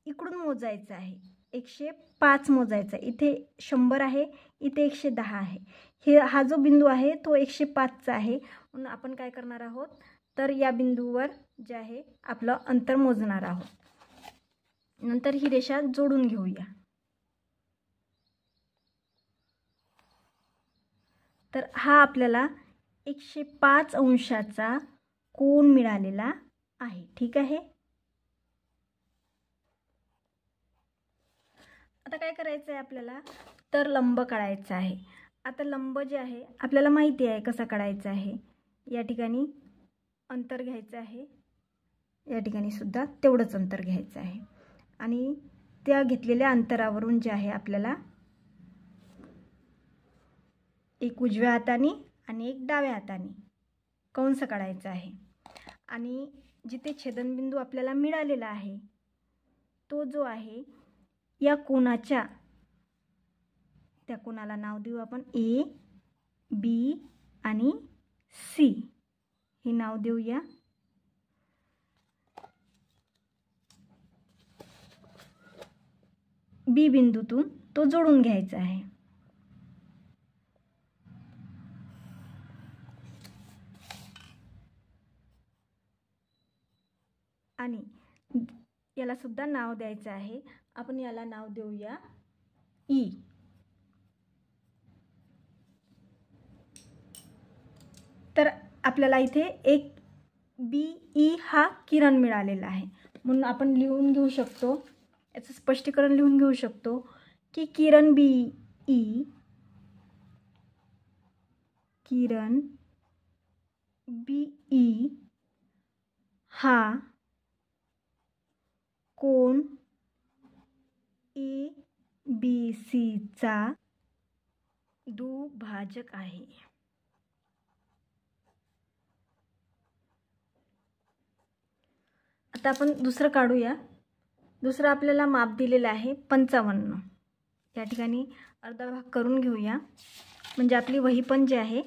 इकडून मोजायचं आहे, 105 मोजायचा. इथे 100 आहे, इथे 110 आहे. हा जो बिंदू आहे तो 105चा आहे. म्हणून आपण काय करणार आहोत, तर या बिंदूवर जे आहे आपलं अंतर मोजणार आहोत. नंतर ही रेषा जोडून घेऊया. तर हा आपल्याला 105 अंशाचा कोन मिळालेला आहे. ठीक आहे. आता काय करायचं आहे आपल्याला, तर लंब काढायचा आहे. आता लंब जे आहे आपल्याला माहिती आहे कसा काढायचा आहे. या ठिकाणी अंतर घ्यायचं आहे, या ठिकाणी सुद्धा तेवढंच अंतर घ्यायचं आहे. आणि त्या घेतलेल्या अंतरावरून जे आहे आपल्याला एक उजव्या हाताने आणि एक डाव्या हाताने कंस काढायचा आहे. आणि जिथे छेदनबिंदू आपल्याला मिळालेला आहे तो जो आहे या कोनाच्या, त्या कोनाला नाव देऊ आपण ए, बी आणि सी हे नाव देऊया. बी बिंदूतून तो जोडून घ्यायचा आहे. आणि याला सुद्धा नाव द्यायचं आहे. आपण याला नाव देऊया ई. तर आपल्याला इथे एक BE हा किरण मिळालेला आहे. म्हणून आपण लिहून घेऊ शकतो, याचं स्पष्टीकरण लिहून घेऊ शकतो की किरण BE, किरण BE हा कोन ABCचा दुभाजक आहे. आता आपण दुसरं काढूया. दुसरं आपल्याला माप दिलेलं आहे 55. या ठिकाणी अर्धा भाग करून घेऊया, म्हणजे आपली वही पण जे आहे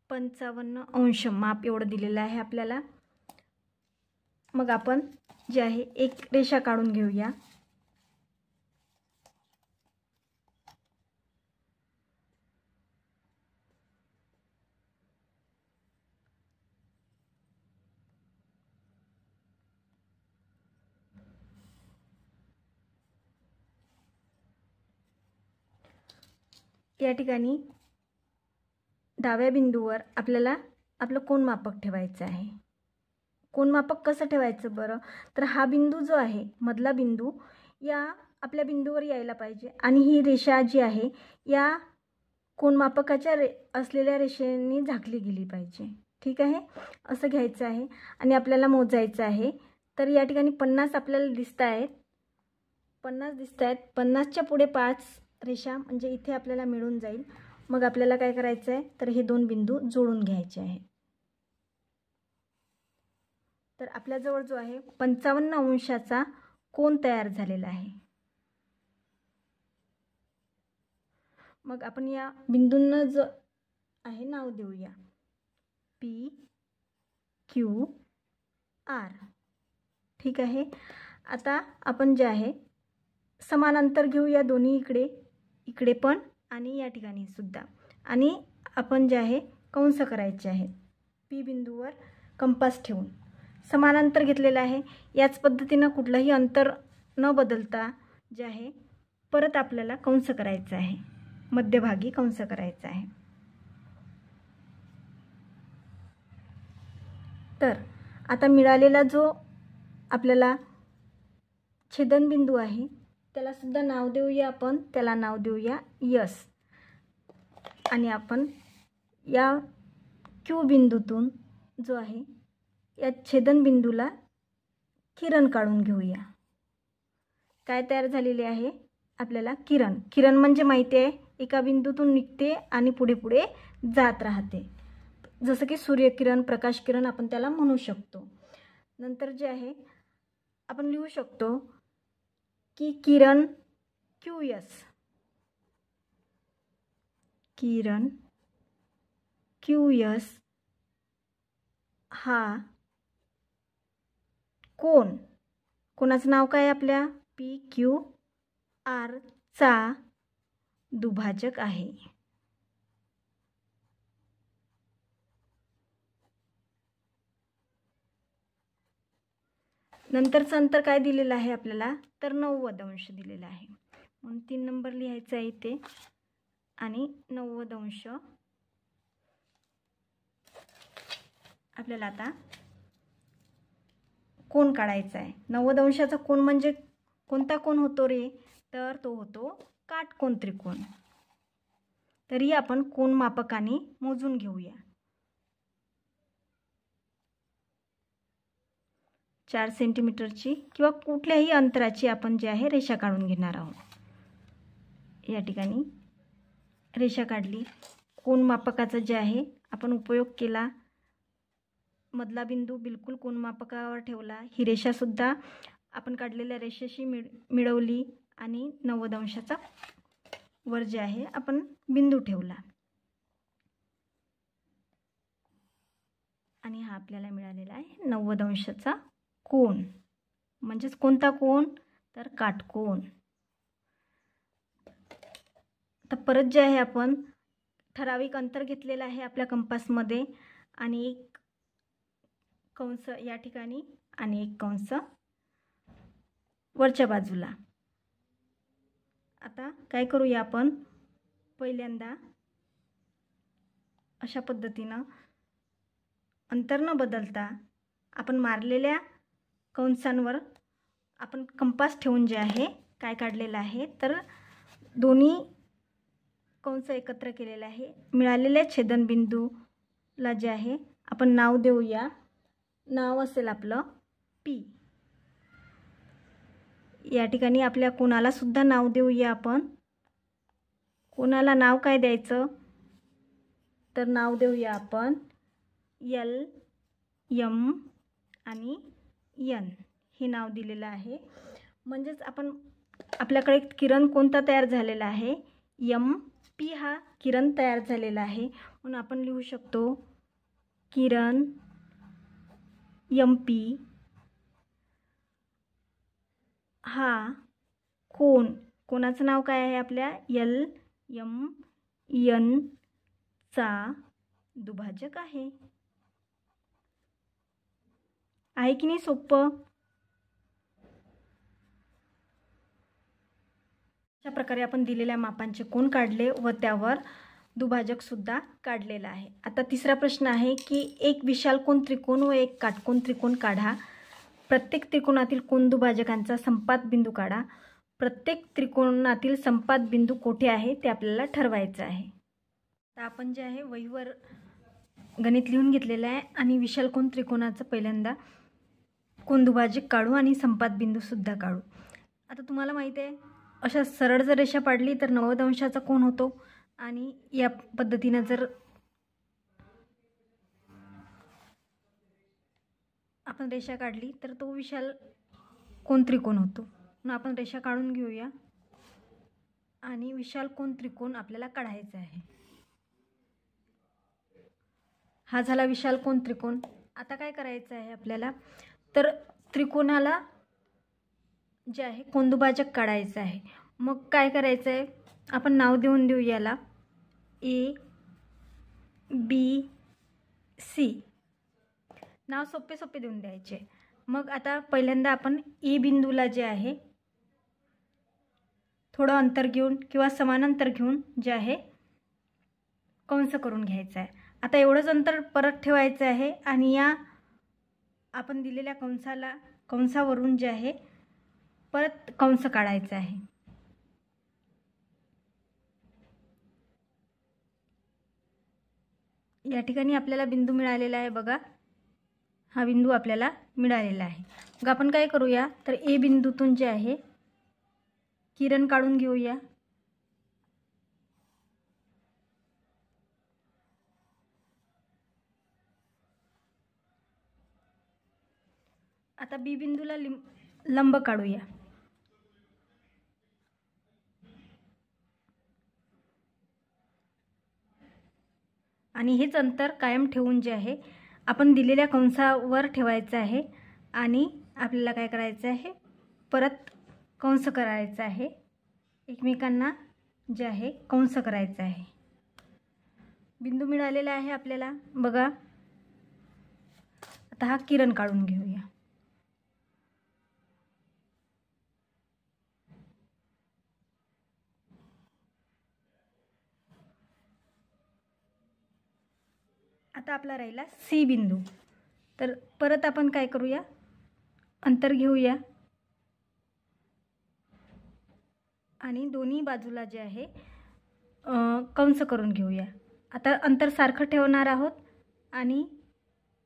55 अंश माप एवढं दिलेलं आहे आपल्याला. मग आपण जे आहे एक रेषा काढून घेऊया. या ठिकाणी डाव्या बिंदूवर आपल्याला आपलं कोनमापक ठेवायचं आहे. कोनमापक कसं ठेवायचं बरं, तर हा बिंदू जो आहे मधला बिंदू या आपल्या बिंदूवर यायला पाहिजे आणि ही रेषा जी आहे या कोनमापकाच्या असलेल्या रेषेने झाकली गेली पाहिजे. ठीक आहे, असं घ्यायचं आहे आणि आपल्याला मोजायचं आहे. तर या ठिकाणी 50 आपल्याला दिसत आहेत, 50 दिसत आहेत. 50च्या पुढे 5 रेषा म्हणजे इथे आपल्याला मिळून जाईल. मग आपल्याला काय करायचं आहे, तर हे दोन बिंदू जोडून घ्यायचे आहे. तर आपल्याजवळ जो आहे 55 अंशाचा कोन तयार झालेला आहे. मग आपण या बिंदूंना जो आहे नाव देऊया PQR. ठीक आहे. आता आपण जे आहे समान अंतर घेऊया दोन्ही इकडे पण आणि या ठिकाणी सुद्धा. आणि आपण जे आहे कंस करायचे आहेत. P बिंदूवर कंपास ठेवून समान अंतर घेतलेलं आहे. याच पद्धतीनं कुठलंही अंतर न बदलता जे आहे परत आपल्याला कंस करायचा आहे, मध्यभागी कंस करायचा आहे. तर आता मिळालेला जो आपल्याला छेदनबिंदू आहे त्याला सुद्धा नाव देऊया आपण. त्याला नाव देऊया S. आणि आपण या Q बिंदूतून जो आहे या छेदनबिंदूला किरण काढून घेऊया. काय तयार झालेले आहे आपल्याला किरण. किरण म्हणजे माहिती आहे एका बिंदूतून निघते आणि पुढे पुढे जात राहते, जसं की सूर्यकिरण, प्रकाश किरण आपण त्याला म्हणू शकतो. नंतर जे आहे आपण लिहू शकतो की किरण QS, किरण QS हा कोणाचं नाव काय आपल्या PQR चा दुभाजक आहे. नंतरचं अंतर काय दिलेलं आहे आपल्याला, तर 90 अंश दिलेलं आहे, म्हणून 3 नंबर लिहायचा आहे इथे. आणि 90 अंश आपल्याला आता कोन काढायचा आहे. 90 अंशाचा कोन म्हणजे कोणता कोन होतो रे, तर तो होतो काटकोन त्रिकोण. तरी आपण कोन मापकाने मोजून घेऊया. 4 सेंटीमीटरची किंवा कुठल्याही अंतराची आपण जे आहे रेषा काढून घेणार आहोत. या ठिकाणी रेषा काढली. कोन मापकाचा जे आहे आपण उपयोग केला. मधला बिंदू बिलकुल कोन मापकावर ठेवला. ही रेषासुद्धा आपण काढलेल्या रेषेशी मिळवली आणि 90 अंशाचा वर जे आहे आपण बिंदू ठेवला. आणि हा आपल्याला मिळालेला आहे 90 अंशाचा कोन. म्हणजेच कोणता कोन, तर काटकोन. तर परत जे आहे आपण ठराविक अंतर घेतलेलं आहे आपल्या कंपासमध्ये आणि एक कंस या ठिकाणी आणि एक कंस वरच्या बाजूला. आता काय करूया आपण, पहिल्यांदा अशा पद्धतीनं अंतर न बदलता आपण मारलेल्या कंसांवर आपण कंपास ठेवून जे आहे काय काढलेलं आहे, तर दोन्ही कंस एकत्र केलेला आहे. मिळालेल्या छेदनबिंदूला जे आहे आपण नाव देऊया. नाव असेल आपलं P. या ठिकाणी आपल्या कोणाला सुद्धा नाव देऊया आपण. कोणाला नाव काय द्यायचं, तर नाव देऊया आपण L, M आणि N हे नाव दिलेलं आहे. म्हणजेच आपण आपल्याकडे किरण कोणता तयार झालेला आहे, MP हा किरण तयार झालेला आहे. म्हणून आपण लिहू शकतो किरण MP हा कोणाचं नाव काय आहे आपल्या LMN चा दुभाजक आहे. आहे की नाही सोपं. अशा प्रकारे आपण दिलेल्या मापांचे कोन काढले व त्यावर दुभाजक सुद्धा काढलेला आहे. आता तिसरा प्रश्न आहे की एक विशालकोन त्रिकोण व एक काटकोन त्रिकोण काढा. प्रत्येक त्रिकोणातील कोन दुभाजकांचा संपात बिंदू काढा. प्रत्येक त्रिकोणातील संपात बिंदू कोठे आहे ते आपल्याला ठरवायचं आहे. आता आपण जे आहे वहीवर गणित लिहून घेतलेलं आहे आणि विशालकोन त्रिकोणाचं पहिल्यांदा कोन दुभाजक काढू आणि संपात बिंदू सुद्धा काढू. आता तुम्हाला माहिती आहे अशा सरळ जर रेषा पाडली तर 90 अंशाचा कोन होतो आणि या पद्धतीने जर आपण रेषा काढली तर तो विशाल कोन त्रिकोण होतो. म्हणून आपण रेषा काढून घेऊया आणि विशाल कोन त्रिकोण आपल्याला काढायचा आहे. हा झाला विशाल कोन त्रिकोण. आता काय करायचं आहे आपल्याला, तर त्रिकोणाला जे आहे कोन दुभाजक काढायचं आहे. मग काय करायचं आहे, आपण नाव देऊन देऊ याला A B C. नाव सोपे सोपे देऊन द्यायचे. मग आता पहिल्यांदा आपण E बिंदूला जे आहे थोडं अंतर घेऊन किंवा समान अंतर घेऊन जे आहे कंस करून घ्यायचं आहे. आता एवढंच अंतर परत ठेवायचं आहे आणि या आपण दिलेल्या कंसावरून जे आहे परत कंस काढायचा आहे. या ठिकाणी आपल्याला बिंदू मिळालेला आहे बघा. हा बिंदू आपल्याला मिळालेला आहे. मग आपण काय करूया, तर A बिंदूतून जे आहे किरण काढून घेऊया. आता बी बिंदूला लंब काढूया. आणि हेच अंतर कायम ठेवून जे आहे आपण दिलेल्या कंसावर ठेवायचं आहे आणि आपल्याला काय करायचं आहे, परत कंस करायचा आहे, एकमेकांना जे आहे कंस करायचा आहे. बिंदू मिळालेला आहे आपल्याला बघा. आता हा किरण काढून घेऊया. आता आपला राहिला सी बिंदू. तर परत आपण काय करूया, अंतर घेऊया आणि दोन्ही बाजूला जे आहे कंस करून घेऊया. आता अंतर सारखं ठेवणार आहोत आणि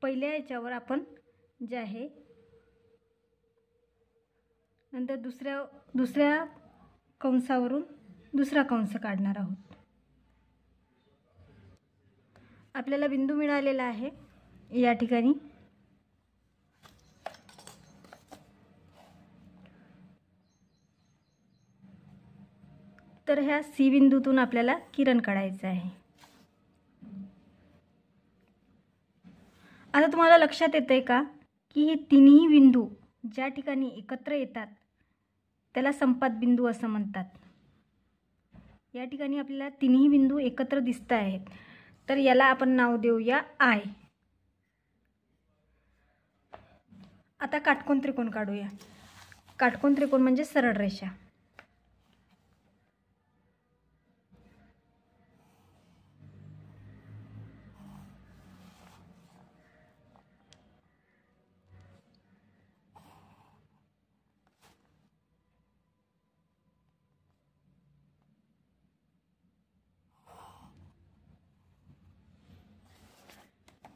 पहिल्या याच्यावर आपण जे आहे नंतर दुसऱ्या कंसावरून दुसरा कंस काढणार आहोत. आपल्याला बिंदू मिळालेला आहे या ठिकाणी. तर ह्या सी बिंदूतून आपल्याला किरण काढायचं आहे. आता तुम्हाला लक्षात येतंय का की हे तिन्ही बिंदू ज्या ठिकाणी एकत्र येतात त्याला संपात बिंदू असं म्हणतात. या ठिकाणी आपल्याला तिन्ही बिंदू एकत्र दिसत आहेत, तर याला आपण नाव देऊया आय. आता काटकोन त्रिकोण काढूया. काटकोन त्रिकोण म्हणजे सरळ रेषा.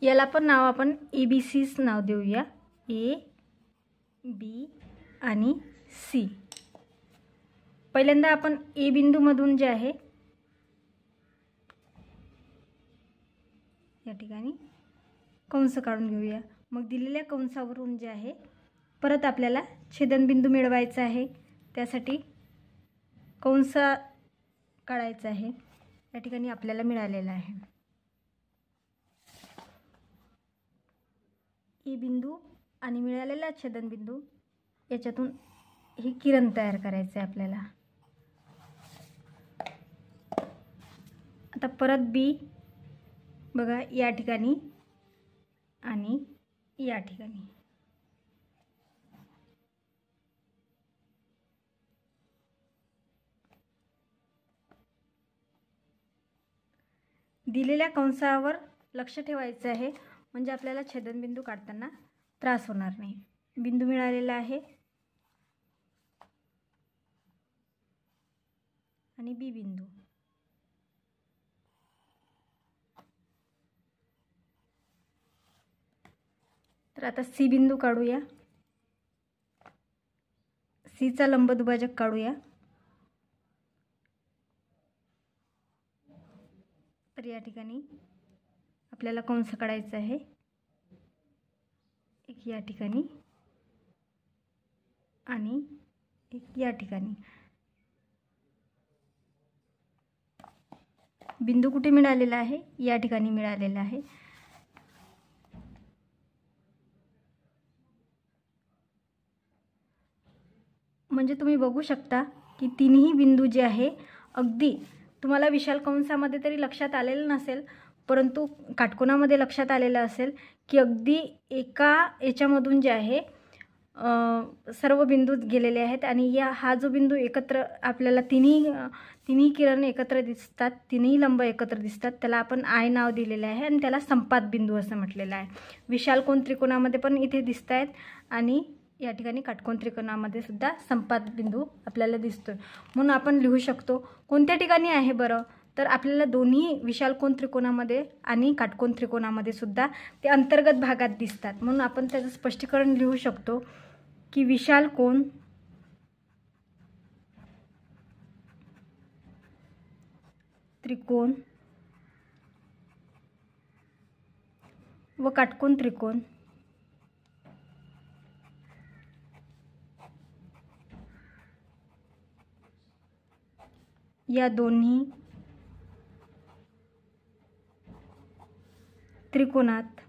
याला पण नाव आपण ABCच नाव देऊया. A, B आणि C. पहिल्यांदा आपण A बिंदूमधून जे आहे या ठिकाणी कंस काढून घेऊया. मग दिलेल्या कंसावरून जे आहे परत आपल्याला छेदनबिंदू मिळवायचा आहे. त्यासाठी कंस काढायचा आहे. या ठिकाणी आपल्याला मिळालेला आहे ई बिंदू आणि मिळालेला छेदनबिंदू. याच्यातून ही किरण तयार करायचं आहे आपल्याला. आता परत बी बघा या ठिकाणी आणि या ठिकाणी. दिलेल्या कंसावर लक्ष ठेवायचं आहे म्हणजे आपल्याला छेदनबिंदू काढताना त्रास होणार नाही. बिंदू मिळालेला आहे आणि बी बिंदू. तर आता सी बिंदू काढूया. सीचा लंबदुभाजक काढूया. तर या ठिकाणी आपल्याला कंस काढायचा आहे, एक या ठिकाणी आणि एक या ठिकाणी. बिंदू कुठे मिळालेला आहे, या ठिकाणी मिळालेला आहे. म्हणजे तुम्ही बघू शकता की तिन्ही बिंदू जे आहे अगदी तुम्हाला विशाल कंसामध्ये तरी लक्षात आलेलं नसेल, परंतु काटकोनामध्ये लक्षात आलेलं असेल की अगदी एका याच्यामधून जे आहे सर्व बिंदू गेलेले आहेत. आणि हा जो बिंदू एकत्र आपल्याला तिन्ही किरण एकत्र दिसतात, तिन्ही लंब एकत्र दिसतात, त्याला आपण आय नाव दिलेलं आहे आणि त्याला संपात बिंदू असं म्हटलेलं आहे. विशाल कोन त्रिकोणामध्ये पण इथे दिसत आहेत आणि या ठिकाणी काटकोन त्रिकोणामध्ये सुद्धा संपात बिंदू आपल्याला दिसतोय. म्हणून आपण लिहू शकतो कोणत्या ठिकाणी आहे बरं, तर आपल्याला दोन्ही विशाल कोन त्रिकोणामध्ये आणि काटकोन त्रिकोणामध्ये सुद्धा ते अंतर्गत भागात दिसतात. म्हणून आपण त्याचं स्पष्टीकरण लिहू शकतो की विशाल कोन त्रिकोण व काटकोन त्रिकोण या दोन्ही त्रिकोणात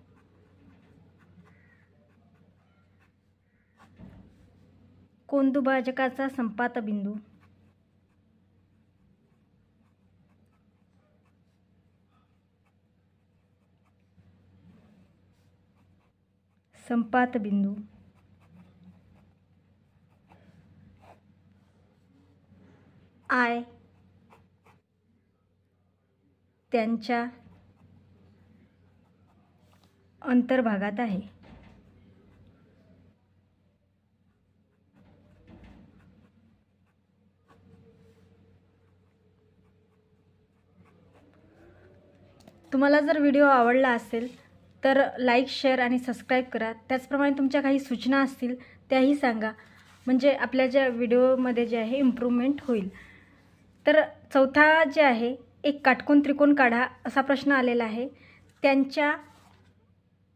कोनदुभाजकाचा संपात बिंदू I त्यांच्या अंतर्भागात आहे. तुम्हाला जर व्हिडिओ आवडला असेल तर लाईक, शेअर आणि सबस्क्राईब करा. त्याचप्रमाणे तुमच्या काही सूचना असतील त्याही सांगा, म्हणजे आपल्या ज्या व्हिडिओमध्ये जे आहे इम्प्रूव्हमेंट होईल. तर चौथा जे आहे, एक काटकोन त्रिकोण काढा असा प्रश्न आलेला आहे. त्यांच्या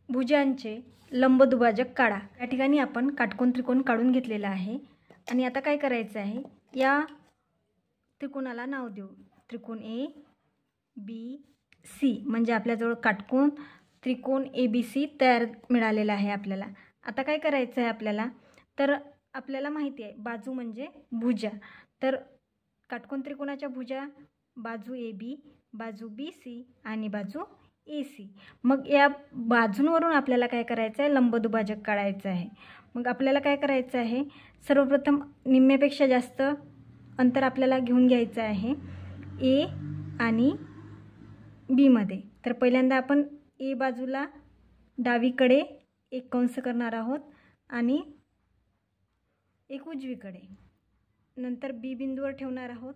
भुजांचे लंबदुभाजक काढा. या ठिकाणी आपण काटकोन त्रिकोण काढून घेतलेला आहे आणि आता काय करायचं आहे, या त्रिकोणाला नाव देऊ. त्रिकोण ABC, म्हणजे आपल्याजवळ काटकोन त्रिकोण ABC तयार मिळालेला आहे आपल्याला. आता काय करायचं आहे आपल्याला, तर आपल्याला माहिती आहे बाजू म्हणजे भुजा. तर काटकोन त्रिकोणाच्या भुजा बाजू AB, बाजू BC आणि बाजू AC. मग या बाजूंवरून आपल्याला काय करायचं आहे, लंबदुभाजक काढायचं आहे. मग आपल्याला काय करायचं आहे, सर्वप्रथम निम्म्यापेक्षा जास्त अंतर आपल्याला घेऊन घ्यायचं आहे A आणि B मध्ये. तर पहिल्यांदा आपण A बाजूला डावीकडे एक कंस करणार आहोत आणि एक उजवीकडे. नंतर B बिंदूवर ठेवणार आहोत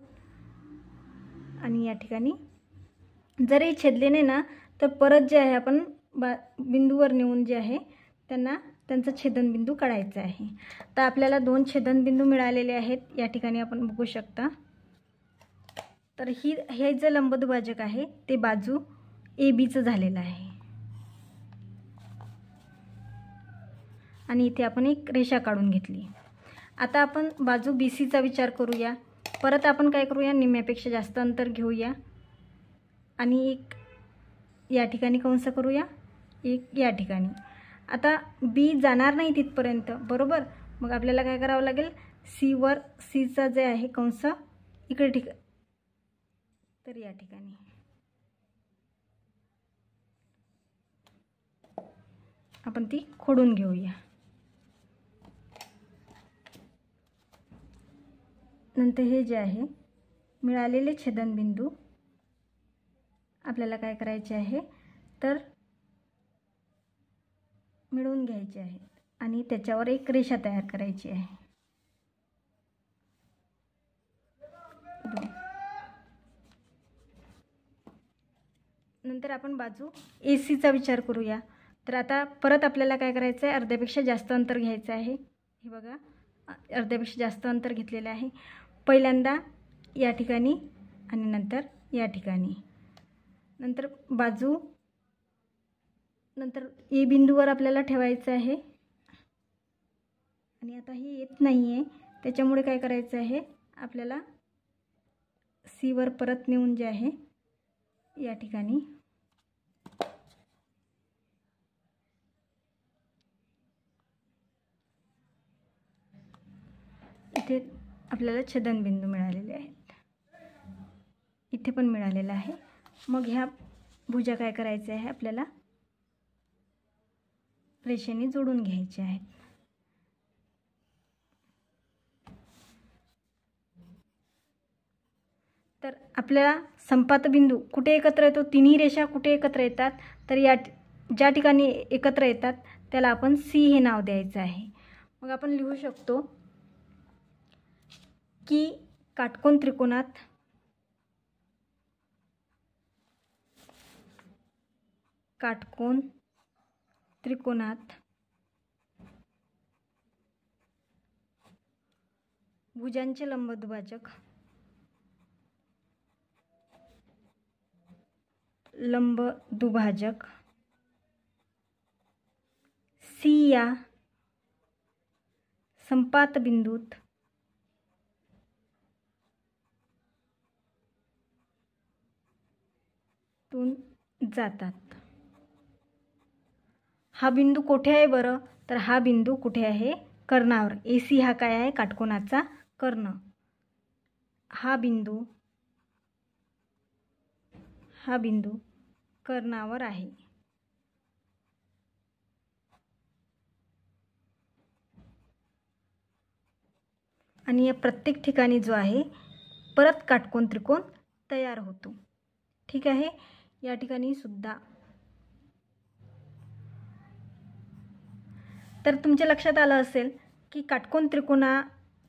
आणि या ठिकाणी जरी छेदले नाही ना, तर परत जे आहे आपण बिंदूवर नेऊन जे आहे त्यांचा छेदनबिंदू काढायचा आहे. तर आपल्याला 2 छेदनबिंदू मिळालेले आहेत या ठिकाणी आपण बघू शकता. तर हे जे लंबदुभाजक आहे ते बाजू ABचं झालेलं आहे आणि इथे आपण एक रेषा काढून घेतली. आता आपण बाजू BCचा विचार करूया. परत आपण काय करूया, निम्म्यापेक्षा जास्त अंतर घेऊया आणि एक या ठिकाणी कंस करूया, एक या ठिकाणी. आता B जाणार नाही तिथपर्यंत, बरोबर. मग आपल्याला काय करावं लागेल, Cचा जे आहे कंस इकडे तर या ठिकाणी आपण ती खोडून घेऊया. नंतर हे जे आहे मिळालेले छेदनबिंदू आपल्याला काय करायचे आहे, तर मिळवून घ्यायचे आहेत आणि त्याच्यावर एक रेषा तयार करायची आहे. नंतर आपण बाजू ACचा विचार करूया. तर आता परत आपल्याला काय करायचं आहे, अर्ध्यापेक्षा जास्त अंतर घ्यायचं आहे. हे बघा, अर्ध्यापेक्षा जास्त अंतर घेतलेलं आहे. पहिल्यांदा या ठिकाणी आणि नंतर या ठिकाणी. नंतर नंतर A बिंदूवर आपल्याला ठेवायचं आहे आणि आता हे येत नाही आहे, त्याच्यामुळे काय करायचं आहे, आपल्याला Cवर परत नेऊन जे आहे या ठिकाणी इथे आपल्याला छेदनबिंदू मिळालेले आहेत. इथे पण मिळालेला आहे. मग ह्या भुजा काय करायचे आहे, आपल्याला रेषेने जोडून घ्यायचे आहेत. तर आपल्याला संपात बिंदू कुठे एकत्र येतो, तिन्ही रेषा कुठे एकत्र येतात, तर ज्या ठिकाणी एकत्र येतात त्याला आपण C हे नाव द्यायचं आहे. मग आपण लिहू शकतो की काटकोन त्रिकोणात भुजांचे लंबदुभाजक लंब दुभाजक सी या संपात बिंदूत तून जातात। हा बिंदू कुठे आहे बरं? तर हा बिंदू कुठे आहे? कर्णावर। AC हा काय आहे? काटकोनाचा कर्ण। हा बिंदू कर्णावर आहे। आणि या प्रत्येक ठिकाणी जो आहे परत काटकोन त्रिकोण तयार होतो। ठीक आहे, या ठिकाणी सुद्धा तर तुमच्या लक्षात आलं असेल की काटकोन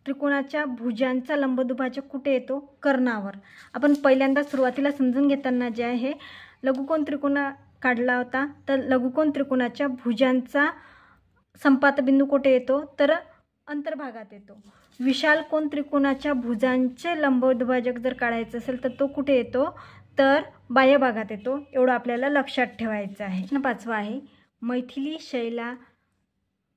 त्रिकोणाच्या भुजांचा लंबदुभाजक कुठे येतो? कर्णावर। आपण पहिल्यांदा सुरुवातीला समजून घेताना जे आहे लघुकोन त्रिकोण काढला होता, तर लघुकोन त्रिकोणाच्या भुजांचा संपात बिंदू कुठे येतो? तर अंतर्भागात येतो। विशाल कोन त्रिकोणाच्या भुजांचे लंबदुभाजक जर काढायचं असेल तर तो कुठे येतो? तर बाह्य भागात येतो। एवढं आपल्याला लक्षात ठेवायचं आहे। प्रश्न 5 आहे, मैथिली, शैला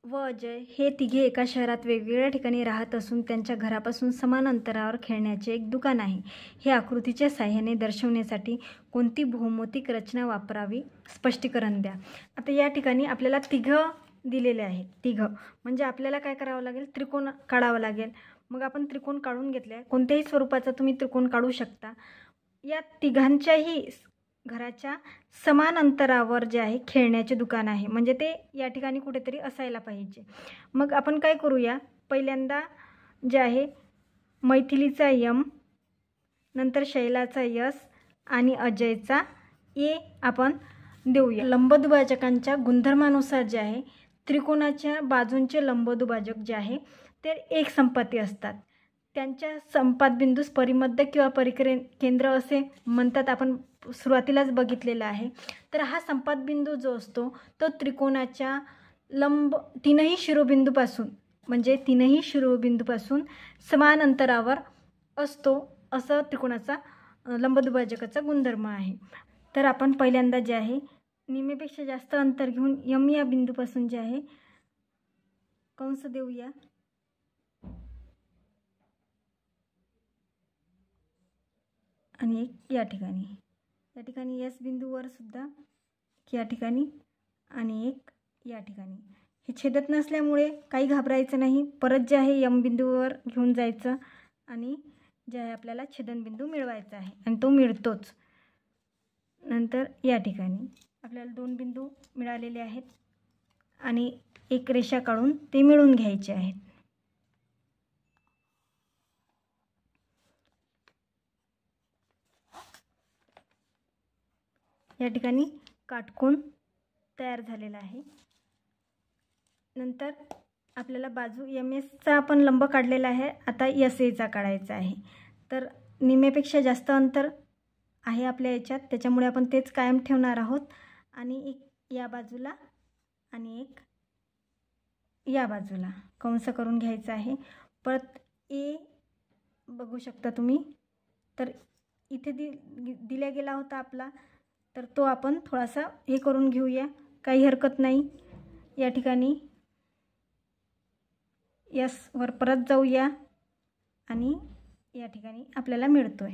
व अजय हे तिघे एका शहरात वेगवेगळ्या ठिकाणी राहत असून त्यांच्या घरापासून समान अंतरावर खेळण्याचे एक दुकान आहे। हे आकृतीच्या साहाय्याने दर्शवण्यासाठी कोणती भौमितिक रचना वापरावी? स्पष्टीकरण द्या। आता या ठिकाणी आपल्याला तिघं दिलेले आहेत। तिघं म्हणजे आपल्याला काय करावं लागेल? त्रिकोण काढावं लागेल। मग आपण त्रिकोण काढून घेतले। कोणत्याही स्वरूपाचा तुम्ही त्रिकोण काढू शकता। या तिघांच्याही घराच्या समान अंतरावर जे आहे खेळण्याचे दुकान आहे, म्हणजे ते या ठिकाणी कुठेतरी असायला पाहिजे। मग आपण काय करूया? पहिल्यांदा जे आहे मैथिलीचा M, नंतर शैलाचा S आणि अजयचा A आपण देऊया। लंबदुभाजकांच्या गुणधर्मानुसार जे आहे त्रिकोणाच्या बाजूंचे लंबदुभाजक जे आहे ते एक संपाती असतात। त्यांच्या संपात बिंदूस परिमध्य किंवा परिकेंद्र असे म्हणतात। आपण सुरुवातीलाच बघितलेला आहे। तर हा संपात बिंदू जो असतो तो त्रिकोणाच्या तीनही शिरोबिंदूपासून समान अंतरावर असतो, असं त्रिकोणाचा लंबदुभाजकाचा गुणधर्म आहे। तर आपण पहिल्यांदा जे आहे निम्मेपेक्षा जास्त अंतर घेऊन M या बिंदूपासून जे आहे कंस देऊया। आणि एक या ठिकाणी S बिंदूवर सुद्धा या ठिकाणी आणि एक या ठिकाणी। हे छेदत नसल्यामुळे काही घाबरायचं नाही। परत जे आहे M बिंदूवर घेऊन जायचं आणि जे आहे आपल्याला छेदनबिंदू मिळवायचा आहे आणि तो मिळतोच। नंतर या ठिकाणी आपल्याला 2 बिंदू मिळालेले आहेत आणि एक रेषा काढून ते मिळून घ्यायचे आहेत। या ठिकाणी काटकोन तयार झालेला आहे। नंतर आपल्याला बाजू MS आपण लंब काढलेला आहे, आता SA काढायचा आहे। तर निम्मेपेक्षा जास्त अंतर आहे आपल्या याच्यात, त्याच्यामुळे आपण तेच कायम ठेवणार आहोत। आणि एक या बाजूला आणि एक या बाजूला कंस करून घ्यायचा आहे। परत A बघू शकता तुम्ही, तर इथे दिला गेला होता आपला, तर तो आपण थोडासा हे करून घेऊया, काही हरकत नाही। या ठिकाणी S वर परत जाऊया आणि या ठिकाणी आपल्याला मिळतोय।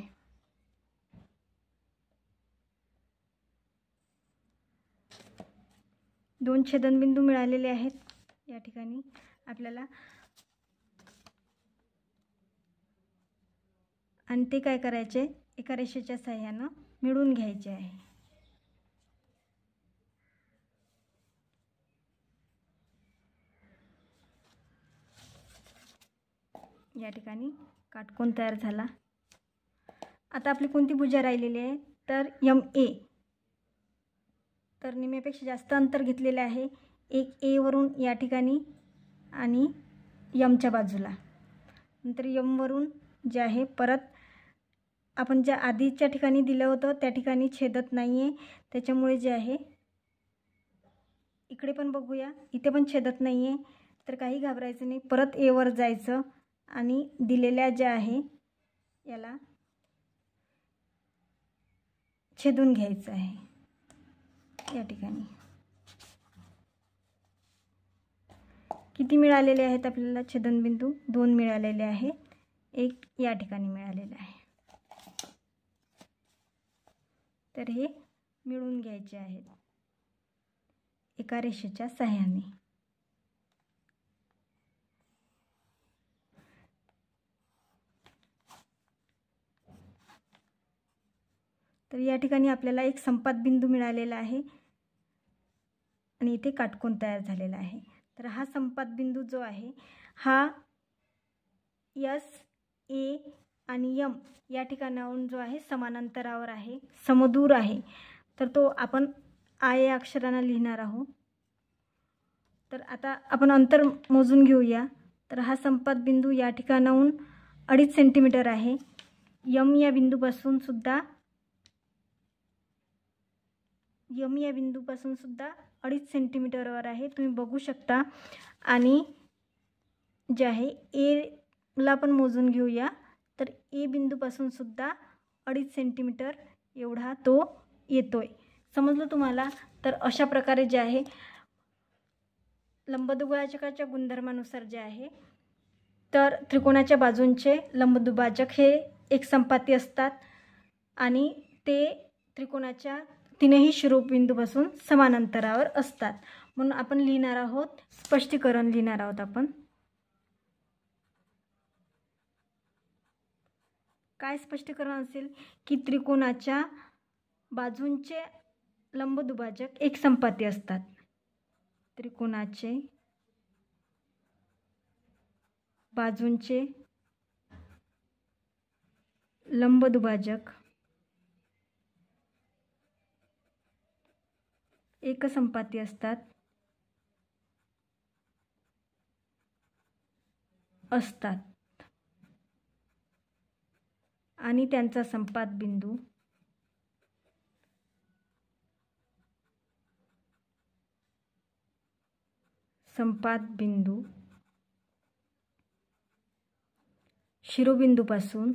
दोन छेदनबिंदू मिळालेले आहेत। या ठिकाणी आपल्याला आणि ते काय करायचे? एका रेषेच्या साहाय्याने मिळून घ्यायचे आहे। या ठिकाणी काटकोन तयार झाला। आता आपली कोणती भुजा राहिलेली आहे? तर MA। तर निम्म्यापेक्षा जास्त अंतर घेतलेले आहे। एक A वरून या ठिकाणी आणि Mच्या बाजूला, नंतर M वरून जे आहे परत आपण ज्या आधीच्या ठिकाणी दिलं होतं त्या ठिकाणी छेदत नाही आहे, त्याच्यामुळे जे आहे इकडे पण बघूया, इथे पण छेदत नाही आहे, तर काही घाबरायचं नाही। परत A वर जायचं आणि दिलेल्या ज्या आहे याला छेदून घ्यायचं आहे। या ठिकाणी किती मिळालेले आहेत आपल्याला छेदनबिंदू? 2 मिळालेले आहे, एक या ठिकाणी मिळालेला आहे. तर हे मिळून घ्यायचे आहेत एका रेषेच्या सहाय्याने. तर या ठिकाणी आपल्याला एक संपात बिंदू मिळालेला आहे आणि इथे काटकोन तयार झालेला आहे. तर हा संपात बिंदू जो आहे हा S, A आणि M या ठिकाणाहून जो आहे समान अंतरावर आहे, समदूर आहे. तर तो आपण I या अक्षराने लिहिणार आहोत. तर आता आपण अंतर मोजून घेऊया. तर हा संपात बिंदू या ठिकाणाहून 2.5 सेंटीमीटर आहे. M या बिंदूपासून सुद्धा 2.5 सेंटीमीटरवर आहे, तुम्ही बघू शकता. आणि जे आहे A ला पण मोजून घेऊया. तर A बिंदूपासून सुद्धा 2.5 सेंटीमीटर एवढा तो येतोय. समजलं तुम्हाला? तर अशा प्रकारे जे आहे लंबदुभाजकाच्या गुणधर्मानुसार जे आहे तर त्रिकोणाच्या बाजूंचे लंबदुभाजक हे एकसंपाती असतात आणि ते त्रिकोणाच्या तीनही शिरोबिंदूपासून समान अंतरावर असतात. म्हणून आपण लिहिणार आहोत, स्पष्टीकरण लिहिणार आहोत आपण. काय स्पष्टीकरण असेल की त्रिकोणाच्या बाजूंचे लंबदुभाजक एकसंपाती असतात. त्रिकोणाचे बाजूंचे लंबदुभाजक एकसंपाती असतात आणि त्यांचा संपात बिंदू शिरोबिंदूपासून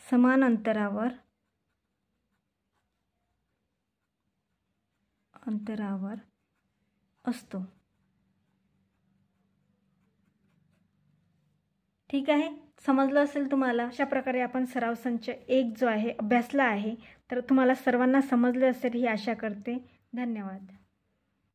समान अंतरावर असतो. ठीक आहे, समजलं असेल तुम्हाला. अशा प्रकारे आपण सराव संच 1 जो आहे अभ्यासला आहे. तर तुम्हाला सर्वांना समजले असेल ही आशा करते. धन्यवाद.